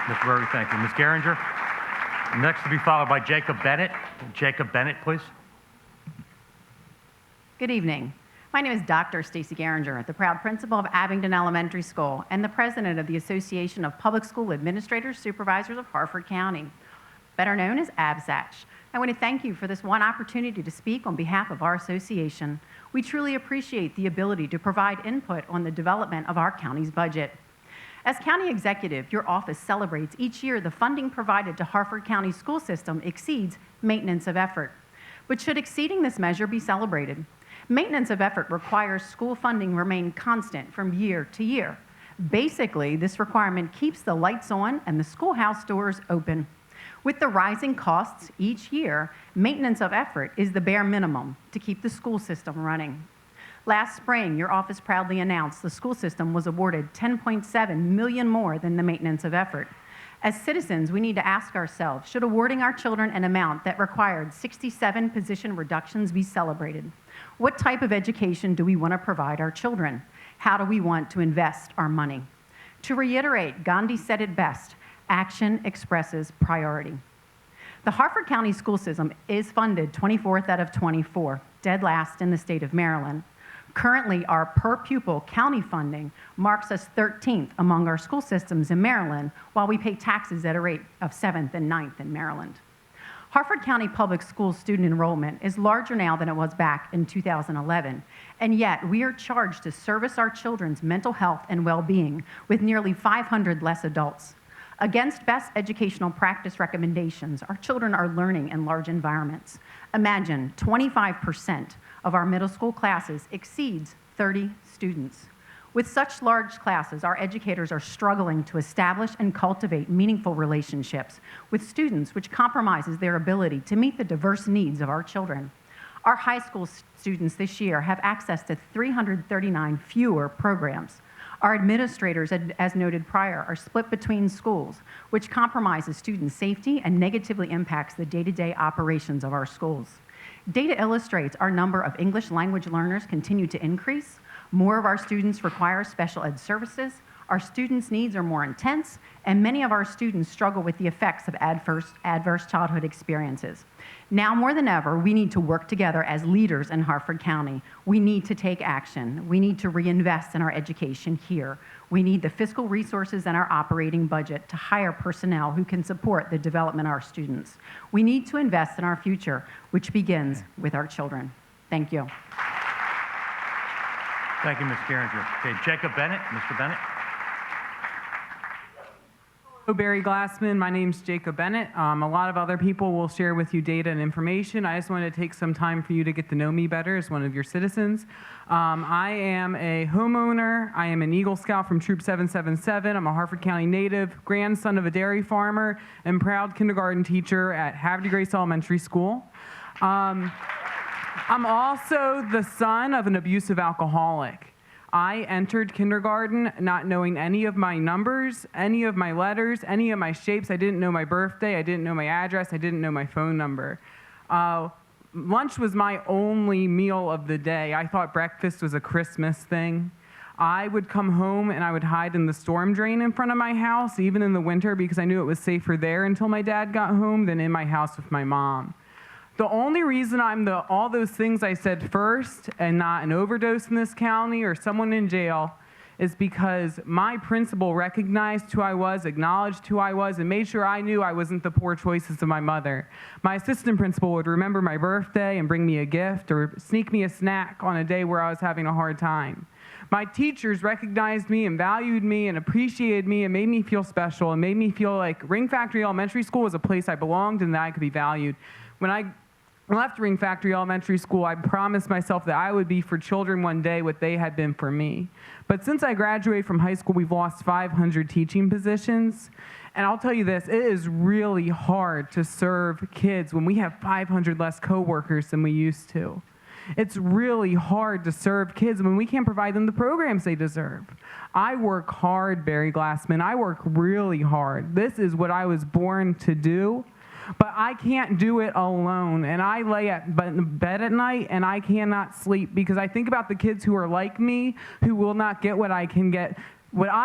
Mr. Burry, thank you. Ms. Geringer, next to be followed by Jacob Bennett. Jacob Bennett, please. Good evening. My name is Dr. Stacy Geringer, the proud principal of Abingdon Elementary School and the president of the Association of Public School Administrators Supervisors of Harford County, better known as ABSACH. I want to thank you for this one opportunity to speak on behalf of our association. We truly appreciate the ability to provide input on the development of our county's budget. As county executive, your office celebrates each year the funding provided to Harford County school system exceeds maintenance of effort. But should exceeding this measure be celebrated? Maintenance of effort requires school funding remain constant from year to year. Basically, this requirement keeps the lights on and the schoolhouse doors open. With the rising costs each year, maintenance of effort is the bare minimum to keep the school system running. Last spring, your office proudly announced the school system was awarded $10.7 million more than the maintenance of effort. As citizens, we need to ask ourselves, should awarding our children an amount that required 67 position reductions be celebrated? What type of education do we want to provide our children? How do we want to invest our money? To reiterate, Gandhi said it best, action expresses priority. The Harford County school system is funded 24th out of 24, dead last in the state of Maryland. Currently, our per pupil county funding marks us 13th among our school systems in Maryland, while we pay taxes at a rate of 7th and 9th in Maryland. Harford County Public Schools student enrollment is larger now than it was back in 2011, and yet we are charged to service our children's mental health and well-being with nearly 500 less adults. Against best educational practice recommendations, our children are learning in large environments. Imagine 25% of our middle school classes exceeds 30 students. With such large classes, our educators are struggling to establish and cultivate meaningful relationships with students, which compromises their ability to meet the diverse needs of our children. Our high school students this year have access to 339 fewer programs. Our administrators, as noted prior, are split between schools, which compromises student safety and negatively impacts the day-to-day operations of our schools. Data illustrates our number of English language learners continue to increase. More of our students require special ed services. Our students' needs are more intense, and many of our students struggle with the effects of adverse childhood experiences. Now more than ever, we need to work together as leaders in Harford County. We need to take action. We need to reinvest in our education here. We need the fiscal resources in our operating budget to hire personnel who can support the development of our students. We need to invest in our future, which begins with our children. Thank you. Thank you, Ms. Geringer. Okay, Jacob Bennett. Mr. Bennett. Hello, Barry Glassman. My name's Jacob Bennett. A lot of other people will share with you data and information. I just wanted to take some time for you to get to know me better as one of your citizens. I am a homeowner. I am an Eagle Scout from Troop 777. I'm a Harford County native, grandson of a dairy farmer, and proud kindergarten teacher at Havre Grace Elementary School. I'm also the son of an abusive alcoholic. I entered kindergarten not knowing any of my numbers, any of my letters, any of my shapes. I didn't know my birthday. I didn't know my address. I didn't know my phone number. Lunch was my only meal of the day. I thought breakfast was a Christmas thing. I would come home and I would hide in the storm drain in front of my house, even in the winter, because I knew it was safer there until my dad got home than in my house with my mom. The only reason I'm all those things I said first and not an overdose in this county or someone in jail is because my principal recognized who I was, acknowledged who I was, and made sure I knew I wasn't the poor choices of my mother. My assistant principal would remember my birthday and bring me a gift or sneak me a snack on a day where I was having a hard time. My teachers recognized me and valued me and appreciated me and made me feel special and made me feel like Ring Factory Elementary School was a place I belonged and that I could be valued. When I left Ring Factory Elementary School, I promised myself that I would be for children one day what they had been for me. But since I graduated from high school, we've lost 500 teaching positions. And I'll tell you this, it is really hard to serve kids when we have 500 less coworkers than we used to. It's really hard to serve kids when we can't provide them the programs they deserve. I work hard, Barry Glassman. I work really hard. This is what I was born to do. But I can't do it alone, and I lay in bed at night, and I cannot sleep because I think about the kids who are like me, who will not get what I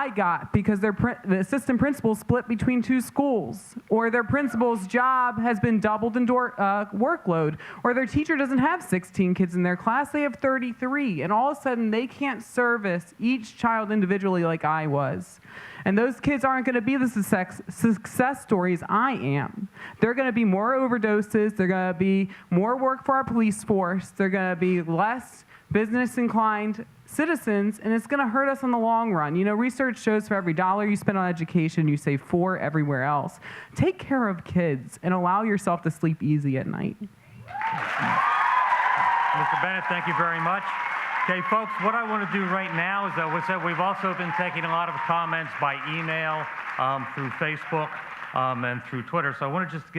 got because the assistant principal split between 2 schools, or their principal's job has been doubled in workload, or their teacher doesn't have 16 kids in their class, they have 33, and all of a sudden they can't service each child individually like I was. And those kids aren't going to be the success stories I am. They're going to be more overdoses. They're going to be more work for our police force. They're going to be less business-inclined citizens, and it's going to hurt us in the long run. You know, research shows for every $1 you spend on education, you save $4 everywhere else. Take care of kids and allow yourself to sleep easy at night. Mr. Bennett, thank you very much. Okay, folks, what I want to do right now is we've also been taking a lot of comments by email, through Facebook, and through Twitter. So I want to just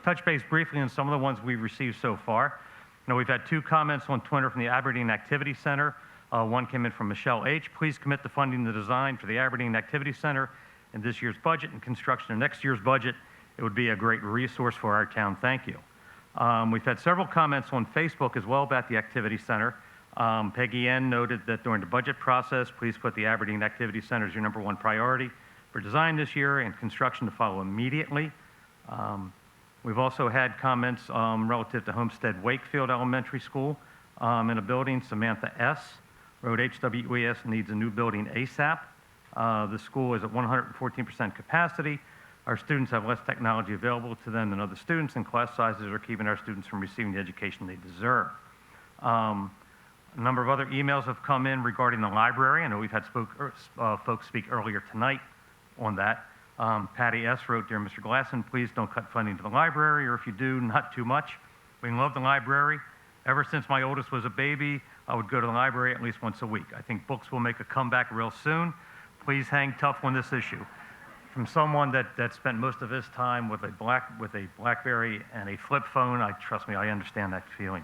touch base briefly on some of the ones we've received so far. You know, we've had 2 comments on Twitter from the Aberdeen Activity Center. One came in from Michelle H. Please commit to funding the design for the Aberdeen Activity Center in this year's budget and construction of next year's budget. It would be a great resource for our town. Thank you. We've had several comments on Facebook as well about the Activity Center. Peggy N. noted that during the budget process, please put the Aberdeen Activity Center as your #1 priority for design this year and construction to follow immediately. We've also had comments relative to Homestead Wakefield Elementary School in a building. Samantha S. wrote HWES needs a new building ASAP. The school is at 114% capacity. Our students have less technology available to them than other students, and class sizes are keeping our students from receiving the education they deserve. A number of other emails have come in regarding the library. I know we've had folks speak earlier tonight on that. Patty S. wrote, Dear Mr. Glassman, please don't cut funding to the library, or if you do, not too much. We love the library. Ever since my oldest was a baby, I would go to the library at least once a week. I think books will make a comeback real soon. Please hang tough on this issue. From someone that spent most of his time with a BlackBerry and a flip phone, trust me, I understand that feeling.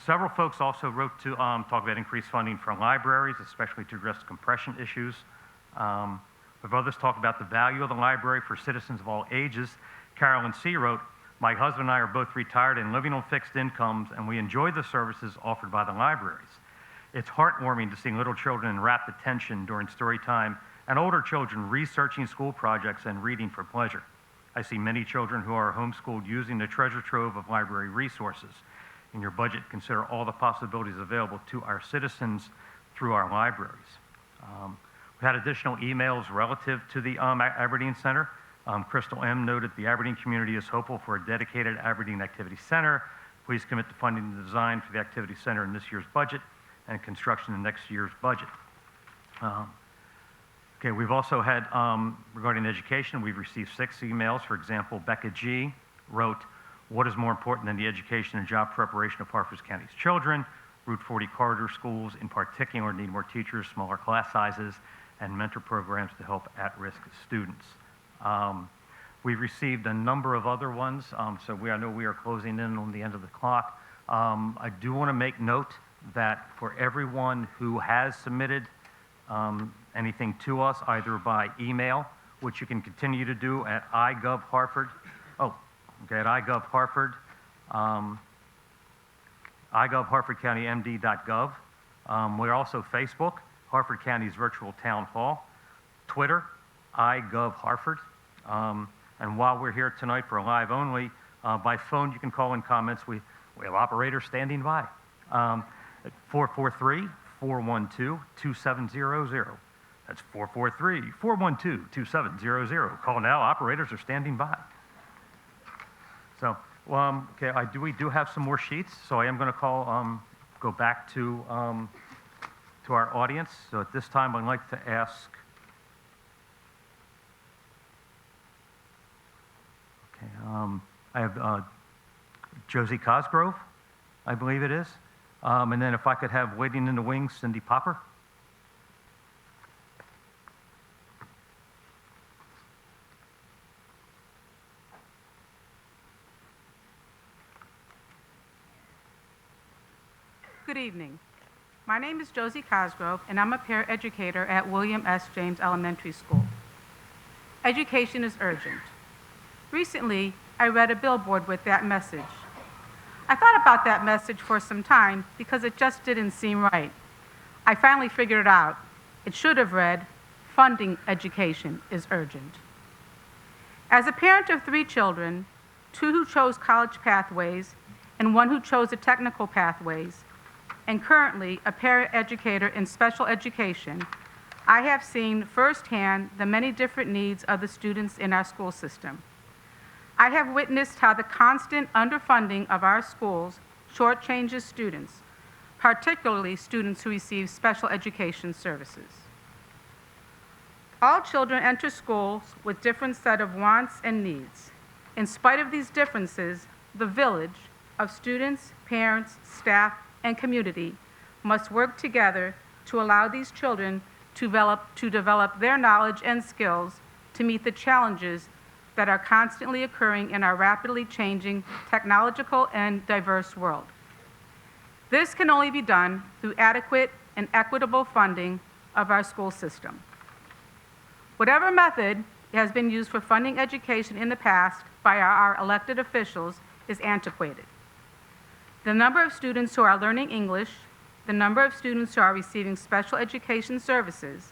Several folks also wrote to talk about increased funding for libraries, especially to address compression issues. We've others talked about the value of the library for citizens of all ages. Carolyn C. wrote, my husband and I are both retired and living on fixed incomes, and we enjoy the services offered by the libraries. It's heartwarming to see little children in rapt attention during story time and older children researching school projects and reading for pleasure. I see many children who are homeschooled using the treasure trove of library resources. In your budget, consider all the possibilities available to our citizens through our libraries. We had additional emails relative to the Aberdeen Center. Crystal M. noted the Aberdeen community is hopeful for a dedicated Aberdeen Activity Center. Please commit to funding the design for the Activity Center in this year's budget and construction in next year's budget. Okay, we've also had, regarding education, we've received 6 emails. For example, Becca G. wrote, what is more important than the education and job preparation of Harford County's children? Route 40 corridor schools in particular need more teachers, smaller class sizes, and mentor programs to help at-risk students. We've received a number of other ones, so I know we are closing in on the end of the clock. I do want to make note that for everyone who has submitted anything to us, either by email, which you can continue to do at iGovHarford, at iGovHarford, iGovHarfordCountyMD.gov. We're also Facebook, Harford County's Virtual Town Hall, Twitter, iGovHarford. And while we're here tonight for live only, by phone you can call in comments. We have operators standing by at 443-412-2700. That's 443-412-2700. Call now. Operators are standing by. So, okay, we do have some more sheets, so I am going to go back to our audience. So at this time, I'd like to ask, I have Josie Cosgrove, I believe it is. And then if I could have waiting in the wings, Cindy Popper. Good evening. My name is Josie Cosgrove, and I'm a paraeducator at William S. James Elementary School. Education is urgent. Recently, I read a billboard with that message. I thought about that message for some time because it just didn't seem right. I finally figured it out. It should have read, "Funding education is urgent." As a parent of 3 children, 2 who chose college pathways and 1 who chose the technical pathways, and currently a paraeducator in special education, I have seen firsthand the many different needs of the students in our school system. I have witnessed how the constant underfunding of our schools shortchanges students, particularly students who receive special education services. All children enter schools with different set of wants and needs. In spite of these differences, the village of students, parents, staff, and community must work together to allow these children to develop their knowledge and skills to meet the challenges that are constantly occurring in our rapidly changing technological and diverse world. This can only be done through adequate and equitable funding of our school system. Whatever method has been used for funding education in the past by our elected officials is antiquated. The number of students who are learning English, the number of students who are receiving special education services,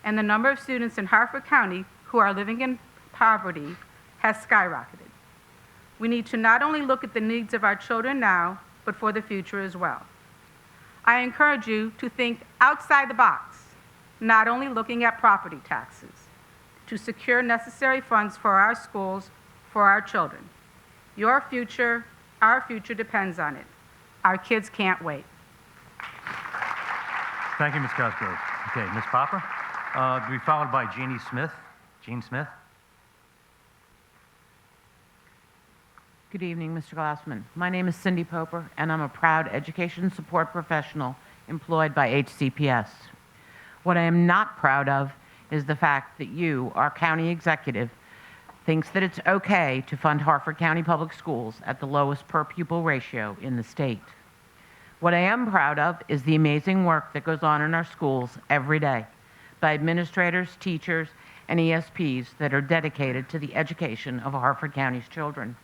and the number of students in Harford County who are living in poverty has skyrocketed. We need to not only look at the needs of our children now, but for the future as well. I encourage you to think outside the box, not only looking at property taxes, to secure necessary funds for our schools, for our children. Your future, our future depends on it. Our kids can't wait. Thank you, Ms. Cosgrove. Okay, Ms. Popper, to be followed by Jeannie Smith. Jean Smith. Good evening, Mr. Glassman. My name is Cindy Popper, and I'm a proud education support professional employed by HCPS. What I am not proud of is the fact that you, our county executive, thinks that it's okay to fund Harford County Public Schools at the lowest per pupil ratio in the state. What I am proud of is the amazing work that goes on in our schools every day by administrators, teachers, and ESPs that are dedicated to the education of Harford County's children.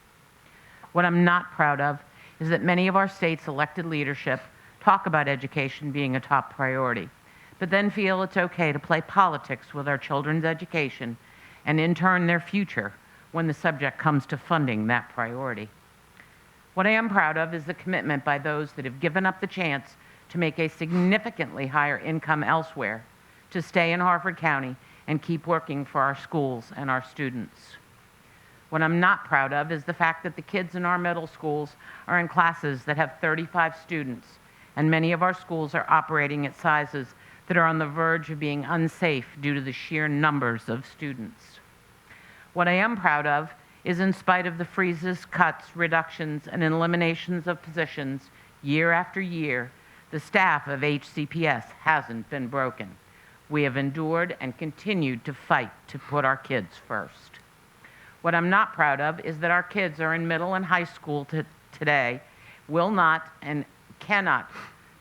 What I'm not proud of is that many of our state's elected leadership talk about education being a top priority, but then feel it's okay to play politics with our children's education and in turn their future when the subject comes to funding that priority. What I am proud of is the commitment by those that have given up the chance to make a significantly higher income elsewhere to stay in Harford County and keep working for our schools and our students. What I'm not proud of is the fact that the kids in our middle schools are in classes that have 35 students, and many of our schools are operating at sizes that are on the verge of being unsafe due to the sheer numbers of students. What I am proud of is in spite of the freezes, cuts, reductions, and eliminations of positions year after year, the staff of HCPS hasn't been broken. We have endured and continued to fight to put our kids first. What I'm not proud of is that our kids are in middle and high school today, will not and cannot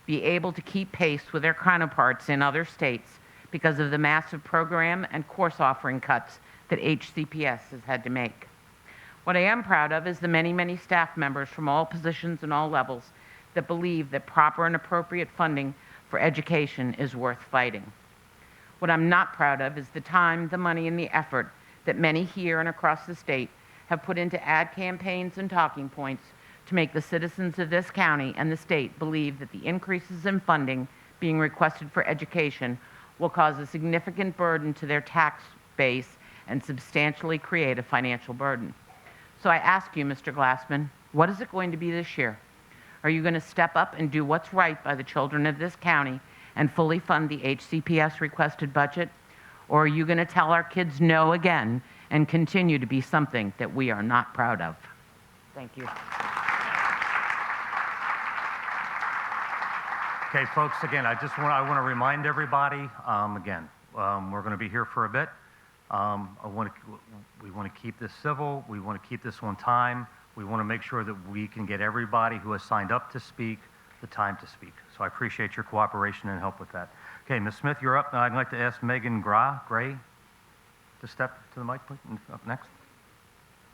be able to keep pace with their counterparts in other states because of the massive program and course offering cuts that HCPS has had to make. What I am proud of is the many, many staff members from all positions and all levels that believe that proper and appropriate funding for education is worth fighting. What I'm not proud of is the time, the money, and the effort that many here and across the state have put into ad campaigns and talking points to make the citizens of this county and the state believe that the increases in funding being requested for education will cause a significant burden to their tax base and substantially create a financial burden. So I ask you, Mr. Glassman, what is it going to be this year? Are you going to step up and do what's right by the children of this county and fully fund the HCPS requested budget? Or are you going to tell our kids no again and continue to be something that we are not proud of? Thank you. Okay, folks, again, I want to remind everybody, we're going to be here for a bit. We want to keep this civil. We want to keep this on time. We want to make sure that we can get everybody who has signed up to speak the time to speak. So I appreciate your cooperation and help with that. Okay, Ms. Smith, you're up. I'd like to ask Megan Gray to step to the mic, please, up next.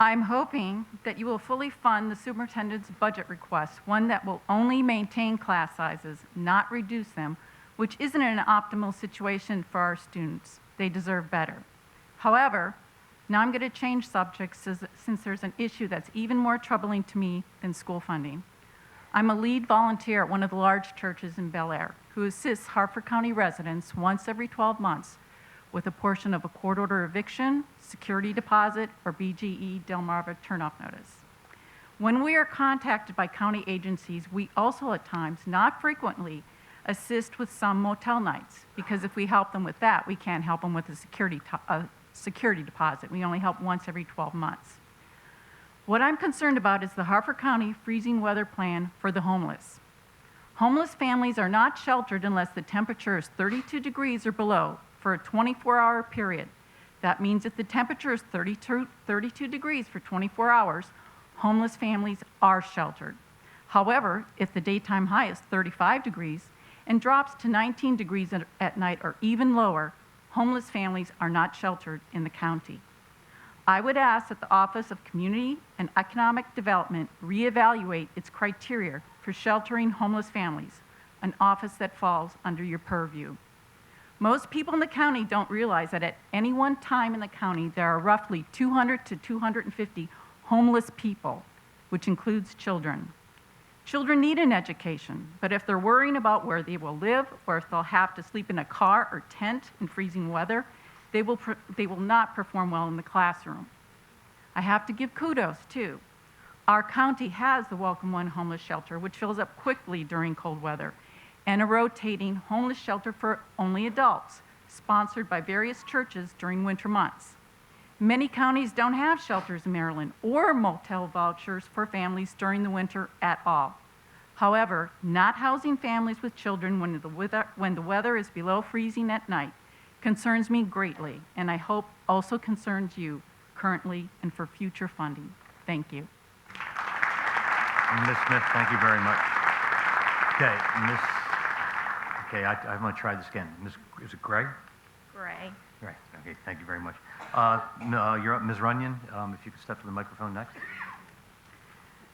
I'm hoping that you will fully fund the superintendent's budget request, one that will only maintain class sizes, not reduce them, which isn't an optimal situation for our students. They deserve better. However, now I'm going to change subjects since there's an issue that's even more troubling to me than school funding. I'm a lead volunteer at one of the large churches in Bel Air who assists Harford County residents once every 12 months with a portion of a court order eviction, security deposit, or BGE Delmarva turnoff notice. When we are contacted by county agencies, we also at times, not frequently, assist with some motel nights, because if we help them with that, we can't help them with a security deposit. We only help once every 12 months. What I'm concerned about is the Harford County freezing weather plan for the homeless. Homeless families are not sheltered unless the temperature is 32 degrees or below for a 24-hour period. That means if the temperature is 32 degrees for 24 hours, homeless families are sheltered. However, if the daytime high is 35 degrees and drops to 19 degrees at night or even lower, homeless families are not sheltered in the county. I would ask that the Office of Community and Economic Development reevaluate its criteria for sheltering homeless families, an office that falls under your purview. Most people in the county don't realize that at any one time in the county, there are roughly 200 to 250 homeless people, which includes children. Children need an education, but if they're worrying about where they will live or if they'll have to sleep in a car or tent in freezing weather, they will not perform well in the classroom. I have to give kudos, too. Our county has the Welcome One homeless shelter, which fills up quickly during cold weather, and a rotating homeless shelter for only adults, sponsored by various churches during winter months. Many counties don't have shelters in Maryland or motel vouchers for families during the winter at all. However, not housing families with children when the weather is below freezing at night concerns me greatly, and I hope also concerns you currently and for future funding. Thank you. Ms. Smith, thank you very much. Okay, I'm going to try this again. Is it Gray? Gray. Gray. Okay, thank you very much. You're up, Ms. Runyon. If you could step to the microphone next.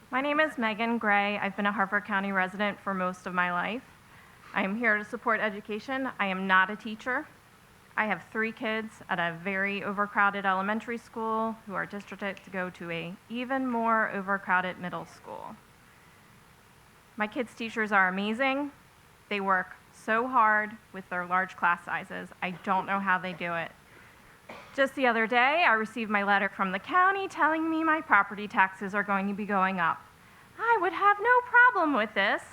My name is Megan Gray. I've been a Harford County resident for most of my life. I am here to support education. I am not a teacher. I have 3 kids at a very overcrowded elementary school who are districted to go to a even more overcrowded middle school. My kids' teachers are amazing. They work so hard with their large class sizes. I don't know how they do it. Just the other day, I received my letter from the county telling me my property taxes are going to be going up. I would have no problem with this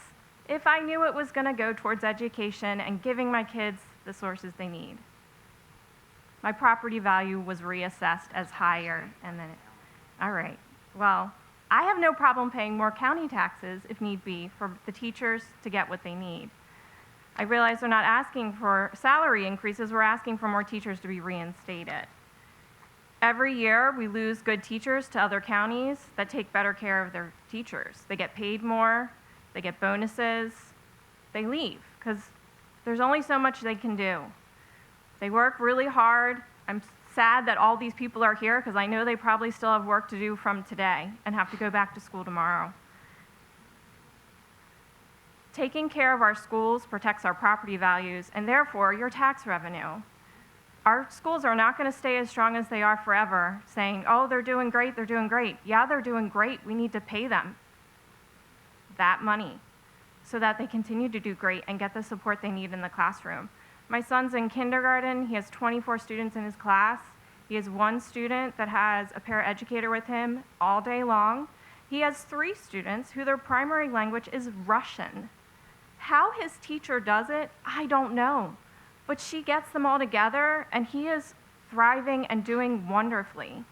if I knew it was going to go towards education and giving my kids the sources they need. My property value was reassessed as higher, and then all right, well, I have no problem paying more county taxes if need be for the teachers to get what they need. I realize they're not asking for salary increases, we're asking for more teachers to be reinstated. Every year, we lose good teachers to other counties that take better care of their teachers. They get paid more, they get bonuses, they leave, because there's only so much they can do. They work really hard. I'm sad that all these people are here because I know they probably still have work to do from today and have to go back to school tomorrow. Taking care of our schools protects our property values and therefore your tax revenue. Our schools are not going to stay as strong as they are forever, saying, oh, they're doing great, they're doing great. Yeah, they're doing great. We need to pay them that money so that they continue to do great and get the support they need in the classroom. My son's in kindergarten. He has 24 students in his class. He has 1 student that has a paraeducator with him all day long. He has 3 students who their primary language is Russian. How his teacher does it, I don't know. But she gets them all together, and he is thriving and doing wonderfully.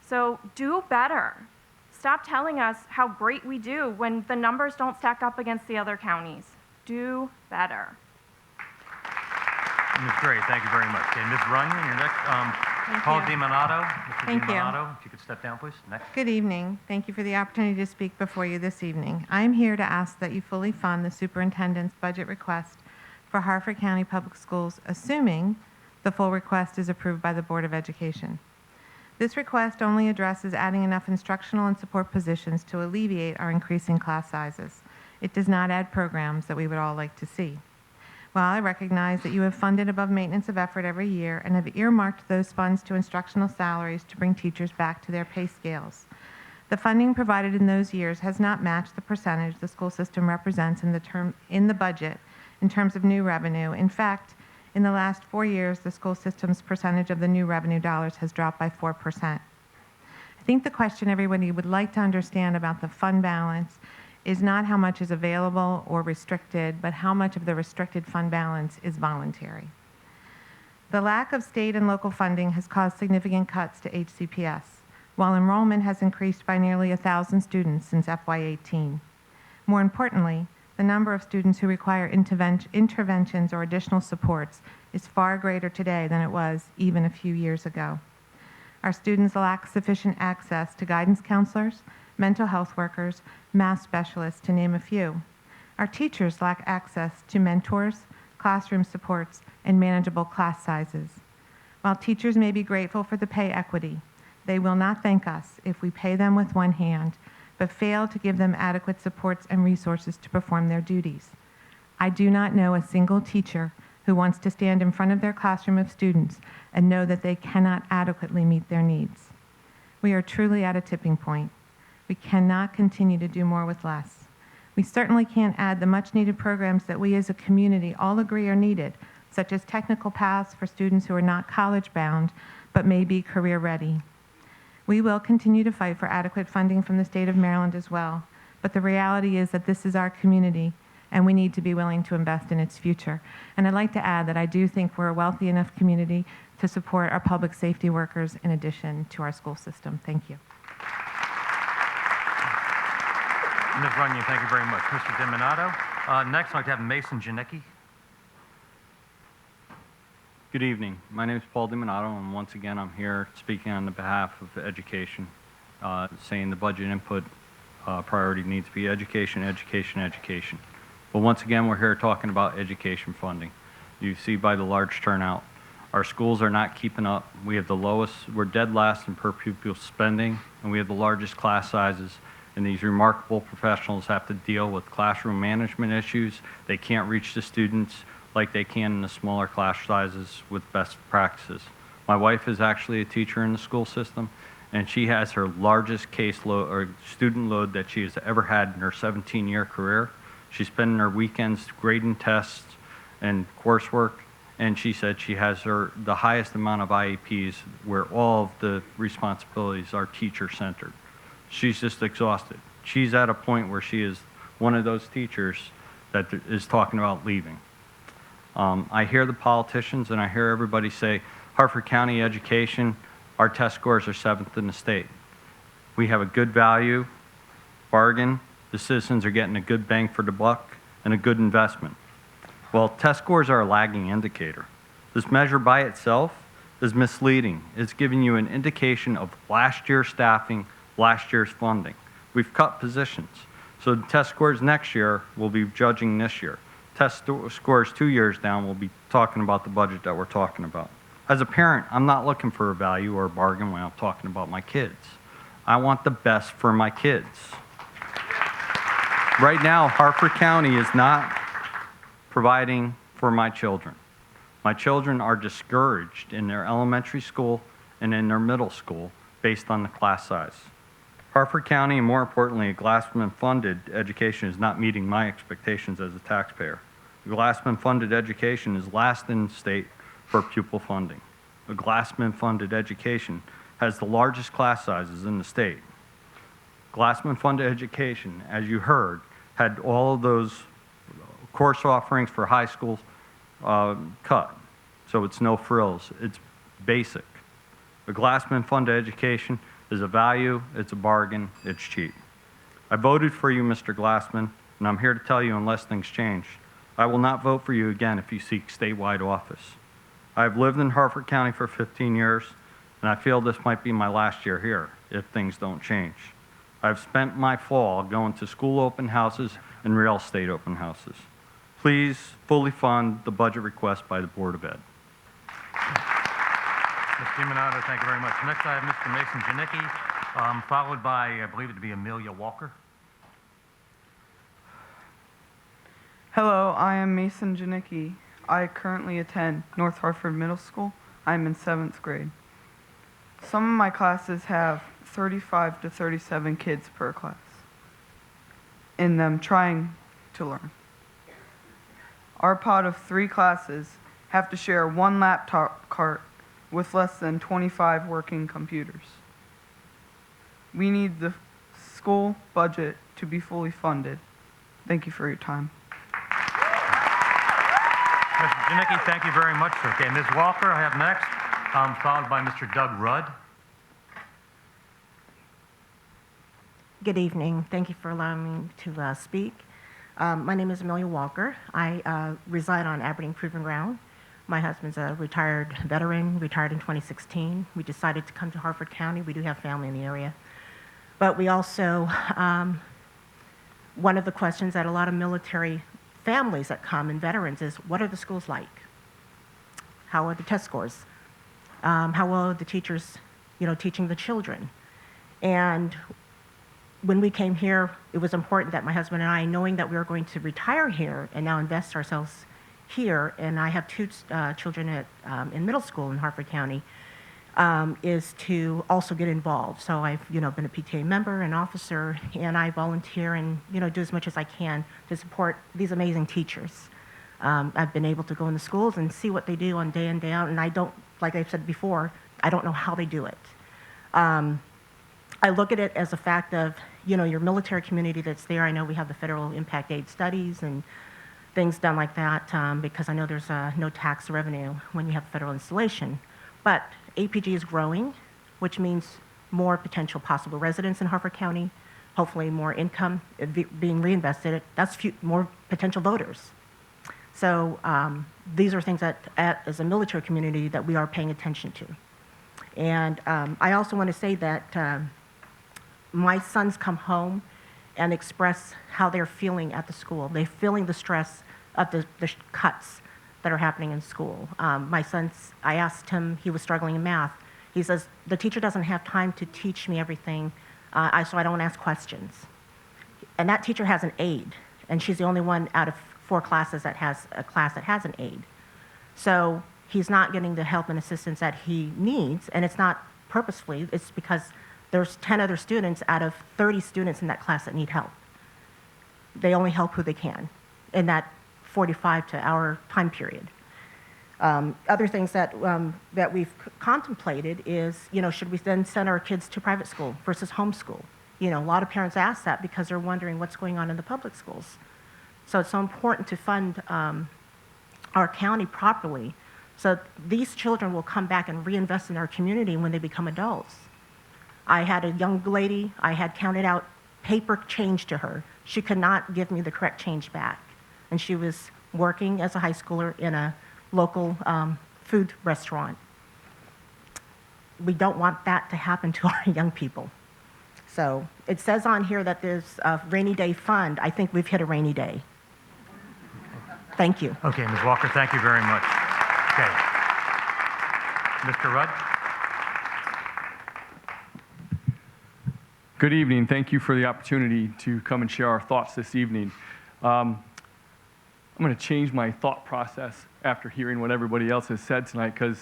So do better. Stop telling us how great we do when the numbers don't stack up against the other counties. do better. Ms. Gray, thank you very much. Okay, Ms. Runyon, you're next. Paul you. DiMonato. Mr. Thank you. DiMonato, if you could step down, please. Next. Good evening. Thank you for the opportunity to speak before you this evening. I am here to ask that you fully fund the superintendent's budget request for Harford County Public Schools, assuming the full request is approved by the Board of Education. This request only addresses adding enough instructional and support positions to alleviate our increasing class sizes. It does not add programs that we would all like to see. While I recognize that you have funded above maintenance of effort every year and have earmarked those funds to instructional salaries to bring teachers back to their pay scales, the funding provided in those years has not matched the percentage the school system represents in the budget in terms of new revenue. In fact, in the last 4 years, the school system's percentage of the new revenue dollars has dropped by 4%. I think the question everybody would like to understand about the fund balance is not how much is available or restricted, but how much of the restricted fund balance is voluntary. The lack of state and local funding has caused significant cuts to HCPS, while enrollment has increased by nearly 1,000 students since FY18. More importantly, the number of students who require interventions or additional supports is far greater today than it was even a few years ago. Our students lack sufficient access to guidance counselors, mental health workers, math specialists, to name a few. Our teachers lack access to mentors, classroom supports, and manageable class sizes. While teachers may be grateful for the pay equity, they will not thank us if we pay them with one hand, but fail to give them adequate supports and resources to perform their duties. I do not know a single teacher who wants to stand in front of their classroom of students and know that they cannot adequately meet their needs. We are truly at a tipping point. We cannot continue to do more with less. We certainly can't add the much-needed programs that we as a community all agree are needed, such as technical paths for students who are not college-bound but may be career-ready. We will continue to fight for adequate funding from the state of Maryland as well, but the reality is that this is our community, and we need to be willing to invest in its future. And I'd like to add that I do think we're a wealthy enough community to support our public safety workers in addition to our school system. Thank you. Ms. Runyon, thank you very much. Mr. DiMonato. Next, I'd like to have Mason Janicki. Good evening. My name is Paul DiMonato, and once again, I'm here speaking on the behalf of education, saying the budget input priority needs to be education, education, education. But once again, we're here talking about education funding. You see by the large turnout, our schools are not keeping up. We have the lowest, we're dead last in per pupil spending, and we have the largest class sizes. And these remarkable professionals have to deal with classroom management issues. They can't reach the students like they can in the smaller class sizes with best practices. My wife is actually a teacher in the school system, and she has her largest caseload or student load that she has ever had in her 17-year career. She's spending her weekends grading tests and coursework, and she said she has the highest amount of IEPs where all of the responsibilities are teacher-centered. She's just exhausted. She's at a point where she is one of those teachers that is talking about leaving. I hear the politicians and I hear everybody say, Harford County education, our test scores are 7th in the state. We have a good value, bargain. The citizens are getting a good bang for the buck and a good investment. Well, test scores are a lagging indicator. This measure by itself is misleading. It's giving you an indication of last year's staffing, last year's funding. We've cut positions. So the test scores next year will be judging this year. Test scores 2 years down will be talking about the budget that we're talking about. As a parent, I'm not looking for a value or a bargain when I'm talking about my kids. I want the best for my kids. Right now, Harford County is not providing for my children. My children are discouraged in their elementary school and in their middle school based on the class size. Harford County, and more importantly, a Glassman-funded education is not meeting my expectations as a taxpayer. A Glassman-funded education is last in the state for pupil funding. A Glassman-funded education has the largest class sizes in the state. Glassman-funded education, as you heard, had all of those course offerings for high school cut. So it's no frills, it's basic. A Glassman-funded education is a value, it's a bargain, it's cheap. I voted for you, Mr. Glassman, and I'm here to tell you unless things change, I will not vote for you again if you seek statewide office. I've lived in Harford County for 15 years, and I feel this might be my last year here if things don't change. I've spent my fall going to school open houses and real estate open houses. Please fully fund the budget request by the Board of Ed. Ms. DiMonato, thank you very much. Next, I have Mr. Mason Janicki, followed by, I believe it to be Amelia Walker. Hello, I am Mason Janicki. I currently attend North Harford Middle School. I'm in 7th grade. Some of my classes have 35 to 37 kids per class in them trying to learn. Our pod of 3 classes have to share 1 laptop cart with less than 25 working computers. We need the school budget to be fully funded. Thank you for your time. Mr. Janicki, thank you very much. Okay, Ms. Walker, I have next, followed by Mr. Doug Rudd. Good evening. Thank you for allowing me to speak. My name is Amelia Walker. I reside on Aberdeen Proving Ground. My husband's a retired veteran, retired in 2016. We decided to come to Harford County. We do have family in the area. But we also, one of the questions that a lot of military families that come and veterans is, what are the schools like? How are the test scores? How well are the teachers, teaching the children? And when we came here, it was important that my husband and I, knowing that we were going to retire here and now invest ourselves here, and I have 2 children in middle school in Harford County, is to also get involved. So I've, been a PTA member and officer, and I volunteer and, do as much as I can to support these amazing teachers. I've been able to go in the schools and see what they do on day in, day out, and I don't, like I've said before, I don't know how they do it. I look at it as a fact of, your military community that's there. I know we have the federal impact aid studies and things done like that, because I know there's no tax revenue when you have federal installation. But APG is growing, which means more potential possible residents in Harford County, hopefully more income being reinvested. That's more potential voters. So these are things that, as a military community, that we are paying attention to. And I also want to say that my sons come home and express how they're feeling at the school. They're feeling the stress of the cuts that are happening in school. My son, I asked him, he was struggling in math. He says, the teacher doesn't have time to teach me everything, so I don't ask questions. And that teacher has an aide, and she's the only one out of 4 classes that has a class that has an aide. So he's not getting the help and assistance that he needs, and it's not purposefully, it's because there's 10 other students out of 30 students in that class that need help. They only help who they can in that 45 to hour time period. Other things that we've contemplated is, should we then send our kids to private school versus homeschool? A lot of parents ask that because they're wondering what's going on in the public schools. So it's so important to fund our county properly, so these children will come back and reinvest in our community when they become adults. I had a young lady, I had counted out paper change to her. She could not give me the correct change back. And she was working as a high schooler in a local food restaurant. We don't want that to happen to our young people. So it says on here that there's a rainy day fund. I think we've hit a rainy day. Thank you. Okay, Ms. Walker, thank you very much. Okay. Mr. Rudd? Good evening. Thank you for the opportunity to come and share our thoughts this evening. I'm going to change my thought process after hearing what everybody else has said tonight, because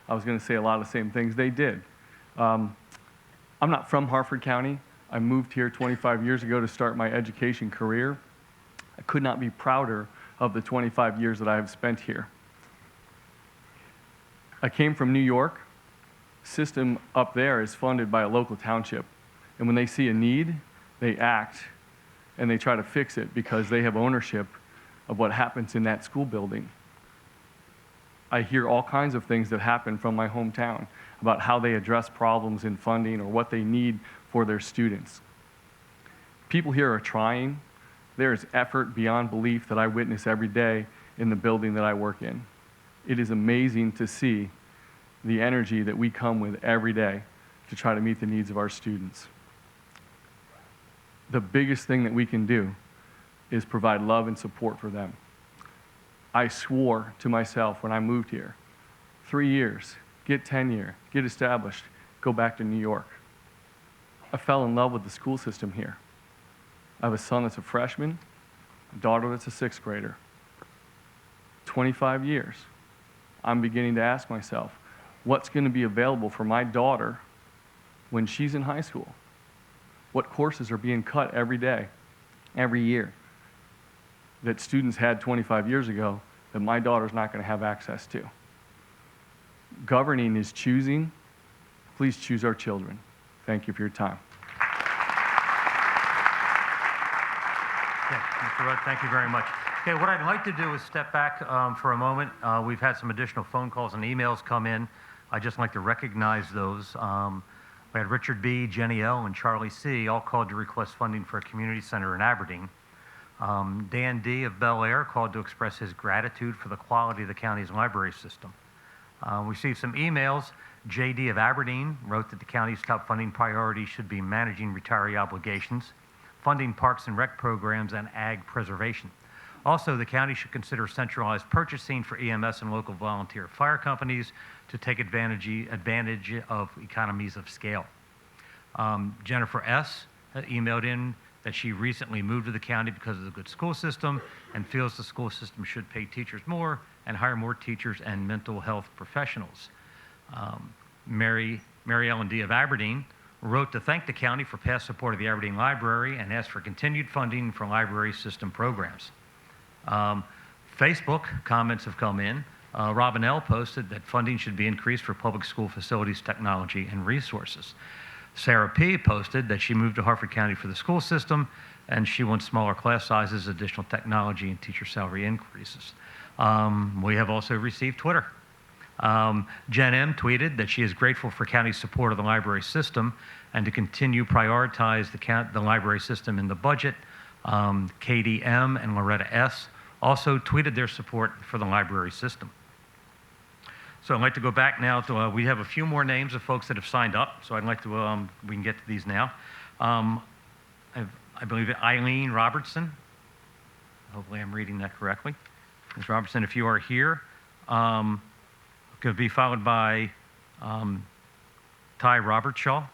I was going to say a lot of the same things they did. I'm not from Harford County. I moved here 25 years ago to start my education career. I could not be prouder of the 25 years that I have spent here. I came from New York. System up there is funded by a local township. And when they see a need, they act and they try to fix it because they have ownership of what happens in that school building. I hear all kinds of things that happen from my hometown about how they address problems in funding or what they need for their students. People here are trying. There is effort beyond belief that I witness every day in the building that I work in. It is amazing to see the energy that we come with every day to try to meet the needs of our students. The biggest thing that we can do is provide love and support for them. I swore to myself when I moved here, 3 years, get tenure, get established, go back to New York. I fell in love with the school system here. I have a son that's a freshman, a daughter that's a sixth grader. 25 years. I'm beginning to ask myself, what's going to be available for my daughter when she's in high school? What courses are being cut every day, every year, that students had 25 years ago that my daughter's not going to have access to? Governing is choosing. Please choose our children. Thank you for your time. Okay, Mr. Rudd, thank you very much. Okay, what I'd like to do is step back for a moment. We've had some additional phone calls and emails come in. I'd just like to recognize those. We had Richard B., Jenny L., and Charlie C. all called to request funding for a community center in Aberdeen. Dan D. of Bel Air called to express his gratitude for the quality of the county's library system. We received some emails. J.D. of Aberdeen wrote that the county's top funding priority should be managing retiree obligations, funding parks and rec programs, and ag preservation. Also, the county should consider centralized purchasing for EMS and local volunteer fire companies to take advantage of economies of scale. Jennifer S. had emailed in that she recently moved to the county because of the good school system and feels the school system should pay teachers more and hire more teachers and mental health professionals. Mary Ellen D. of Aberdeen wrote to thank the county for past support of the Aberdeen Library and asked for continued funding for library system programs. Facebook comments have come in. Robin L. posted that funding should be increased for public school facilities, technology, and resources. Sarah P. posted that she moved to Harford County for the school system and she wants smaller class sizes, additional technology, and teacher salary increases. We have also received Twitter. Jen M. tweeted that she is grateful for county support of the library system and to continue prioritize the library system in the budget. Katie M. and Loretta S. also tweeted their support for the library system. So I'd like to go back now to, we have a few more names of folks that have signed up, so I'd like to, we can get to these now. I believe Eileen Robertson. Hopefully I'm reading that correctly. Ms. Robertson, if you are here, could be followed by Ty Robertshaw.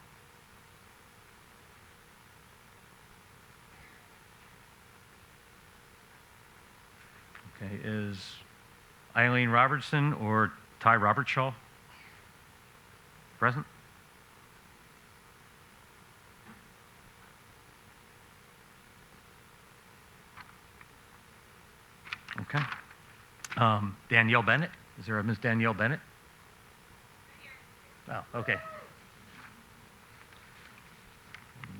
Okay, is Eileen Robertson or Ty Robertshaw present? Okay. Danielle Bennett. Is there a Ms. Danielle Bennett? Oh, okay.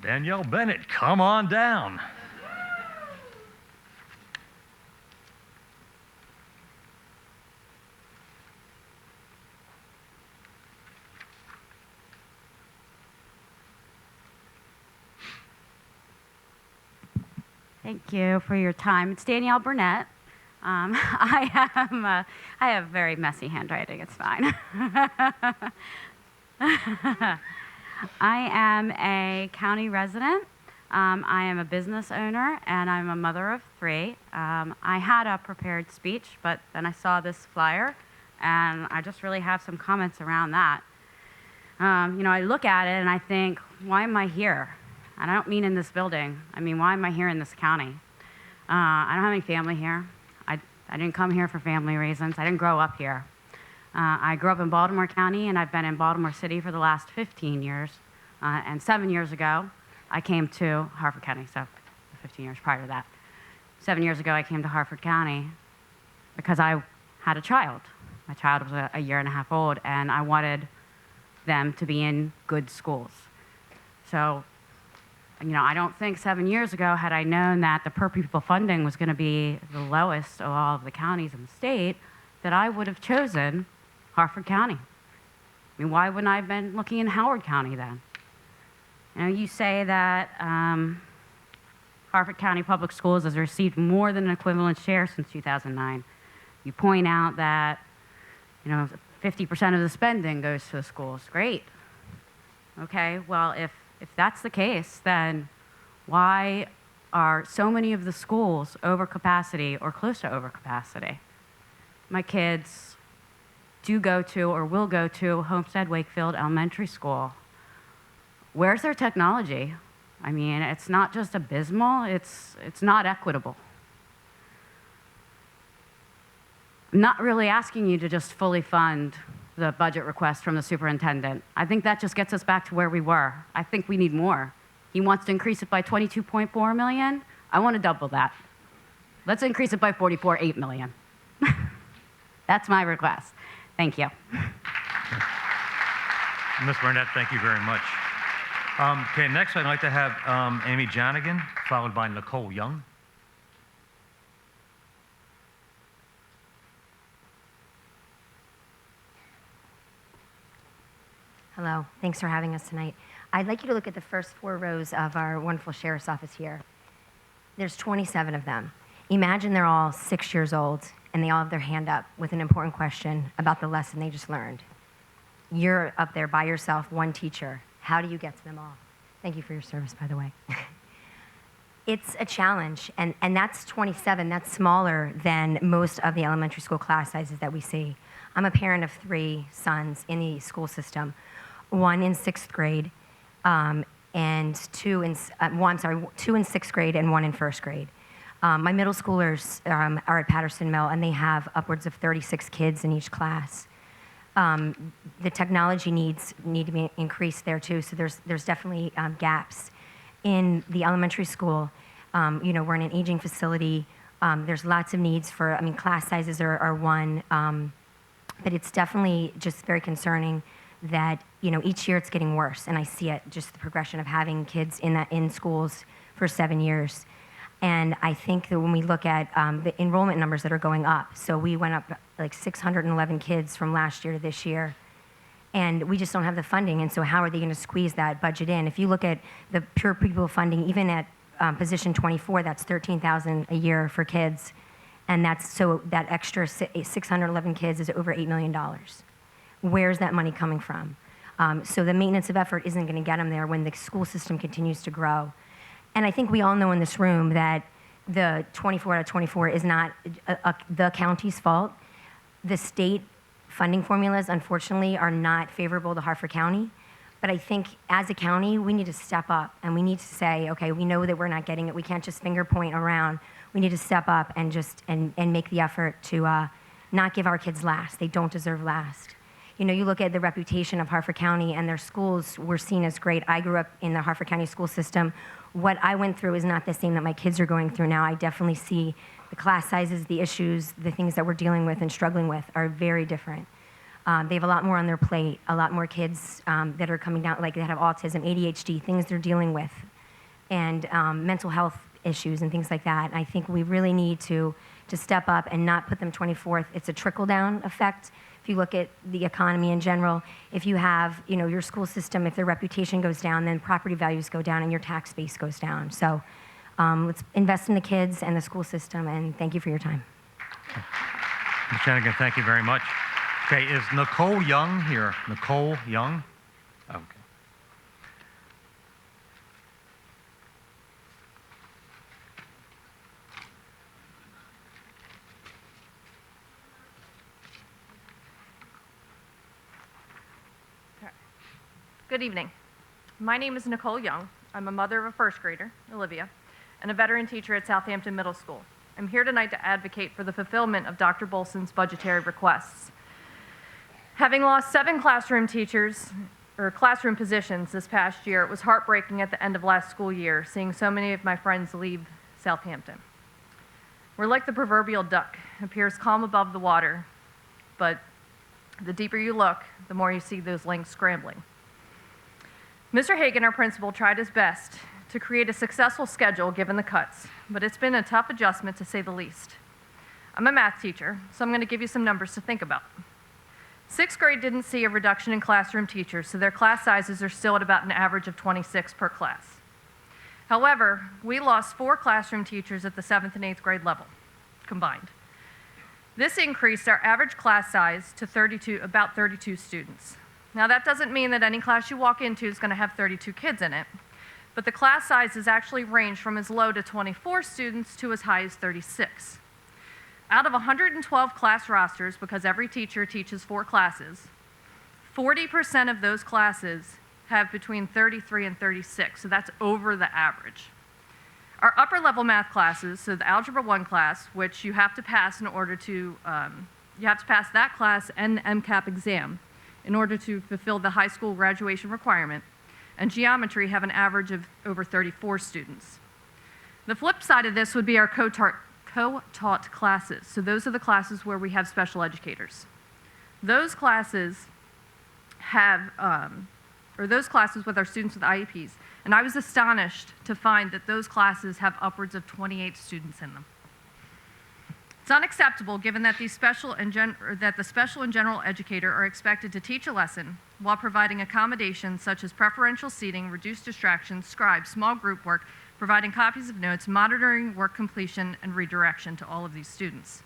Danielle Bennett, come on down. Thank you for your time. It's Danielle Burnett. I have very messy handwriting. It's fine. I am a county resident. I am a business owner, and I'm a mother of 3. I had a prepared speech, but then I saw this flyer, and I just really have some comments around that. You know, I look at it and I think, why am I here? And I don't mean in this building. I mean, why am I here in this county? I don't have any family here. I didn't come here for family reasons. I didn't grow up here. I grew up in Baltimore County, and I've been in Baltimore City for the last 15 years. And 7 years ago, I came to Harford County, so 15 years prior to that. 7 years ago, I came to Harford County because I had a child. My child was a year and a half old, and I wanted them to be in good schools. So, you know, I don't think 7 years ago, had I known that the per pupil funding was going to be the lowest of all of the counties in the state, that I would have chosen Harford County. I mean, why wouldn't I have been looking in Howard County then? You know, you say that Harford County Public Schools has received more than an equivalent share since 2009. You point out that, 50% of the spending goes to the schools. Great. Okay, well, if that's the case, then why are so many of the schools over capacity or close to over capacity? My kids do go to or will go to Homestead Wakefield Elementary School. Where's their technology? I mean, it's not just abysmal, it's not equitable. I'm not really asking you to just fully fund the budget request from the superintendent. I think that just gets us back to where we were. I think we need more. He wants to increase it by 22.4 million. I want to double that. Let's increase it by 44.8 million. That's my request. Thank you. Ms. Burnett, thank you very much. Okay, next I'd like to have Amy Janigan, followed by Nicole Young. Hello, thanks for having us tonight. I'd like you to look at the first 4 rows of our wonderful sheriff's office here. There's 27 of them. Imagine they're all 6 years old and they all have their hand up with an important question about the lesson they just learned. You're up there by yourself, one teacher. How do you get to them all? Thank you for your service, by the way. It's a challenge, and that's 27. That's smaller than most of the elementary school class sizes that we see. I'm a parent of 3 sons in the school system, 1 in 6th grade, and 2 in 6th grade and 1 in 1st grade. My middle schoolers are at Patterson Mill, and they have upwards of 36 kids in each class. The technology needs need to be increased there too, so there's definitely gaps. In the elementary school, we're in an aging facility. There's lots of needs for, class sizes are one, but it's definitely just very concerning that, each year it's getting worse, and I see it, just the progression of having kids in schools for 7 years. And I think that when we look at the enrollment numbers that are going up, so we went up like 611 kids from last year to this year, and we just don't have the funding, and so how are they going to squeeze that budget in? If you look at the pure pupil funding, even at position 24, that's $13,000 a year for kids, and that extra 611 kids is over $8 million. Where's that money coming from? So the maintenance of effort isn't going to get them there when the school system continues to grow. And I think we all know in this room that the 24 out of 24 is not the county's fault. The state funding formulas, unfortunately, are not favorable to Harford County. But I think as a county, we need to step up and we need to say, okay, we know that we're not getting it. We can't just finger point around. We need to step up and and make the effort to not give our kids last. They don't deserve last. You look at the reputation of Harford County, and their schools were seen as great. I grew up in the Harford County school system. What I went through is not the same that my kids are going through now. I definitely see the class sizes, the issues, the things that we're dealing with and struggling with are very different. They have a lot more on their plate, a lot more kids that are coming down, like that have autism, ADHD, things they're dealing with, and mental health issues and things like that. And I think we really need to step up and not put them 24th. It's a trickle-down effect. If you look at the economy in general, if you have, your school system, if their reputation goes down, then property values go down and your tax base goes down. So let's invest in the kids and the school system, and thank you for your time. Ms. Janigan, thank you very much. Okay, is Nicole Young here? Nicole Young? Okay. Good evening. My name is Nicole Young. I'm a mother of a 1st grader, Olivia, and a veteran teacher at Southampton Middle School. I'm here tonight to advocate for the fulfillment of Dr. Bolson's budgetary requests. Having lost 7 classroom positions this past year, it was heartbreaking at the end of last school year, seeing so many of my friends leave Southampton. We're like the proverbial duck, appears calm above the water, but the deeper you look, the more you see those links scrambling. Mr. Hagan, our principal, tried his best to create a successful schedule given the cuts, but it's been a tough adjustment to say the least. I'm a math teacher, so I'm going to give you some numbers to think about. 6th grade didn't see a reduction in classroom teachers, so their class sizes are still at about an average of 26 per class. However, we lost 4 classroom teachers at the 7th and 8th grade level combined. This increased our average class size to about 32 students. Now that doesn't mean that any class you walk into is going to have 32 kids in it, but the class sizes actually range from as low to 24 students to as high as 36. Out of 112 class rosters, because every teacher teaches 4 classes, 40% of those classes have between 33 and 36, so that's over the average. Our upper level math classes, so the Algebra 1 class, which you have to pass in order to, you have to pass that class and the MCAP exam in order to fulfill the high school graduation requirement, and geometry have an average of over 34 students. The flip side of this would be our co-taught classes. So those are the classes where we have special educators. Those classes have, those classes with our students with IEPs, and I was astonished to find that those classes have upwards of 28 students in them. It's unacceptable given that the special and general educator are expected to teach a lesson while providing accommodations such as preferential seating, reduced distractions, scribes, small group work, providing copies of notes, monitoring work completion, and redirection to all of these students.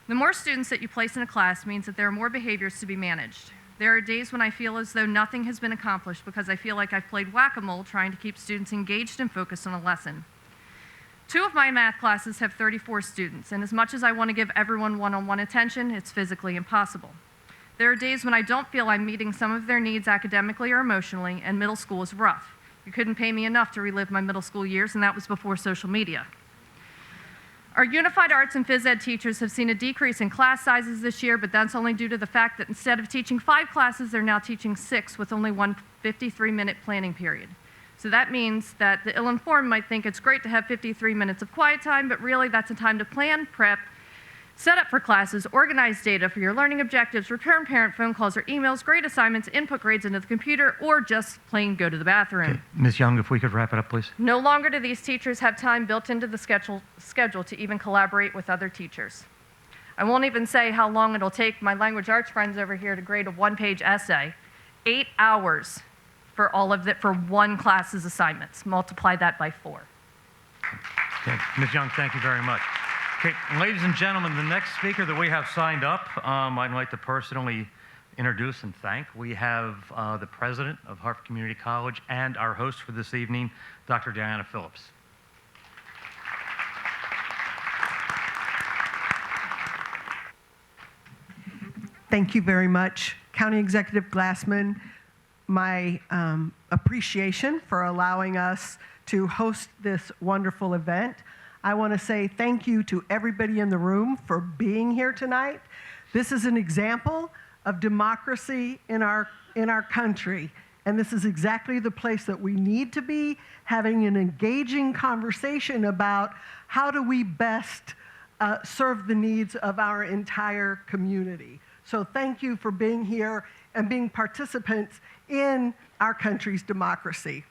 The more students that you place in a class means that there are more behaviors to be managed. There are days when I feel as though nothing has been accomplished because I feel like I've played whack-a-mole trying to keep students engaged and focused on a lesson. 2 of my math classes have 34 students, and as much as I want to give everyone one-on-one attention, it's physically impossible. There are days when I don't feel I'm meeting some of their needs academically or emotionally, and middle school is rough. You couldn't pay me enough to relive my middle school years, and that was before social media. Our unified arts and phys ed teachers have seen a decrease in class sizes this year, but that's only due to the fact that instead of teaching 5 classes, they're now teaching 6 with only one 53-minute planning period. So that means that the ill-informed might think it's great to have 53 minutes of quiet time, but really that's a time to plan, prep, set up for classes, organize data for your learning objectives, return parent phone calls or emails, grade assignments, input grades into the computer, or just plain go to the bathroom. Okay. Ms. Young, if we could wrap it up, please. No longer do these teachers have time built into the schedule to even collaborate with other teachers. I won't even say how long it'll take my language arts friends over here to grade a 1-page essay. 8 hours for all of that for one class's assignments. Multiply that by 4. Okay. Ms. Young, thank you very much. Okay, ladies and gentlemen, the next speaker that we have signed up, I'd like to personally introduce and thank. We have the president of Harford Community College and our host for this evening, Dr. Diana Phillips. Thank you very much, County Executive Glassman. My appreciation for allowing us to host this wonderful event. I want to say thank you to everybody in the room for being here tonight. This is an example of democracy in our country, and this is exactly the place that we need to be, having an engaging conversation about how do we best serve the needs of our entire community. So thank you for being here and being participants in our country's democracy.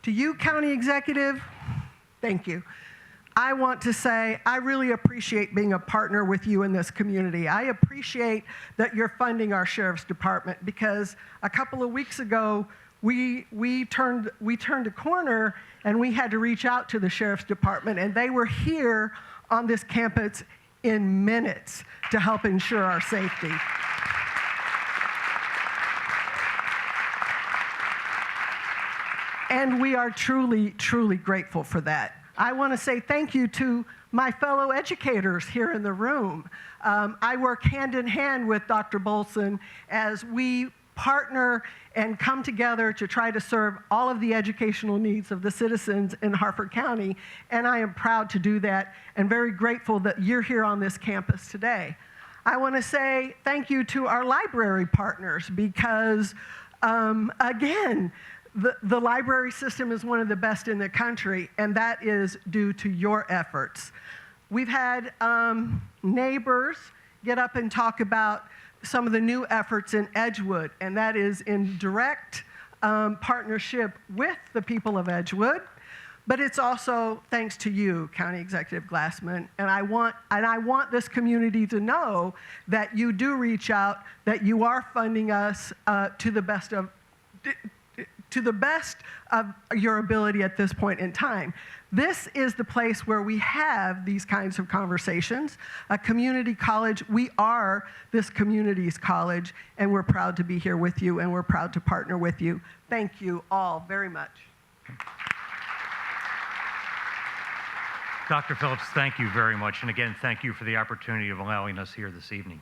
To you, County Executive, thank you. I want to say I really appreciate being a partner with you in this community. I appreciate that you're funding our Sheriff's Department because a couple of weeks ago, we turned a corner and we had to reach out to the Sheriff's Department, and they were here on this campus in minutes to help ensure our safety. And we are truly, truly grateful for that. I want to say thank you to my fellow educators here in the room. I work hand in hand with Dr. Bolson as we partner and come together to try to serve all of the educational needs of the citizens in Harford County, and I am proud to do that and very grateful that you're here on this campus today. I want to say thank you to our library partners because, again, the library system is one of the best in the country, and that is due to your efforts. We've had neighbors get up and talk about some of the new efforts in Edgewood, and that is in direct partnership with the people of Edgewood, but it's also thanks to you, County Executive Glassman, and I want this community to know that you do reach out, that you are funding us to the best of to the best of your ability at this point in time. This is the place where we have these kinds of conversations. A community college, we are this community's college, and we're proud to be here with you, and we're proud to partner with you. Thank you all very much. Dr. Phillips, thank you very much. And again, thank you for the opportunity of allowing us here this evening.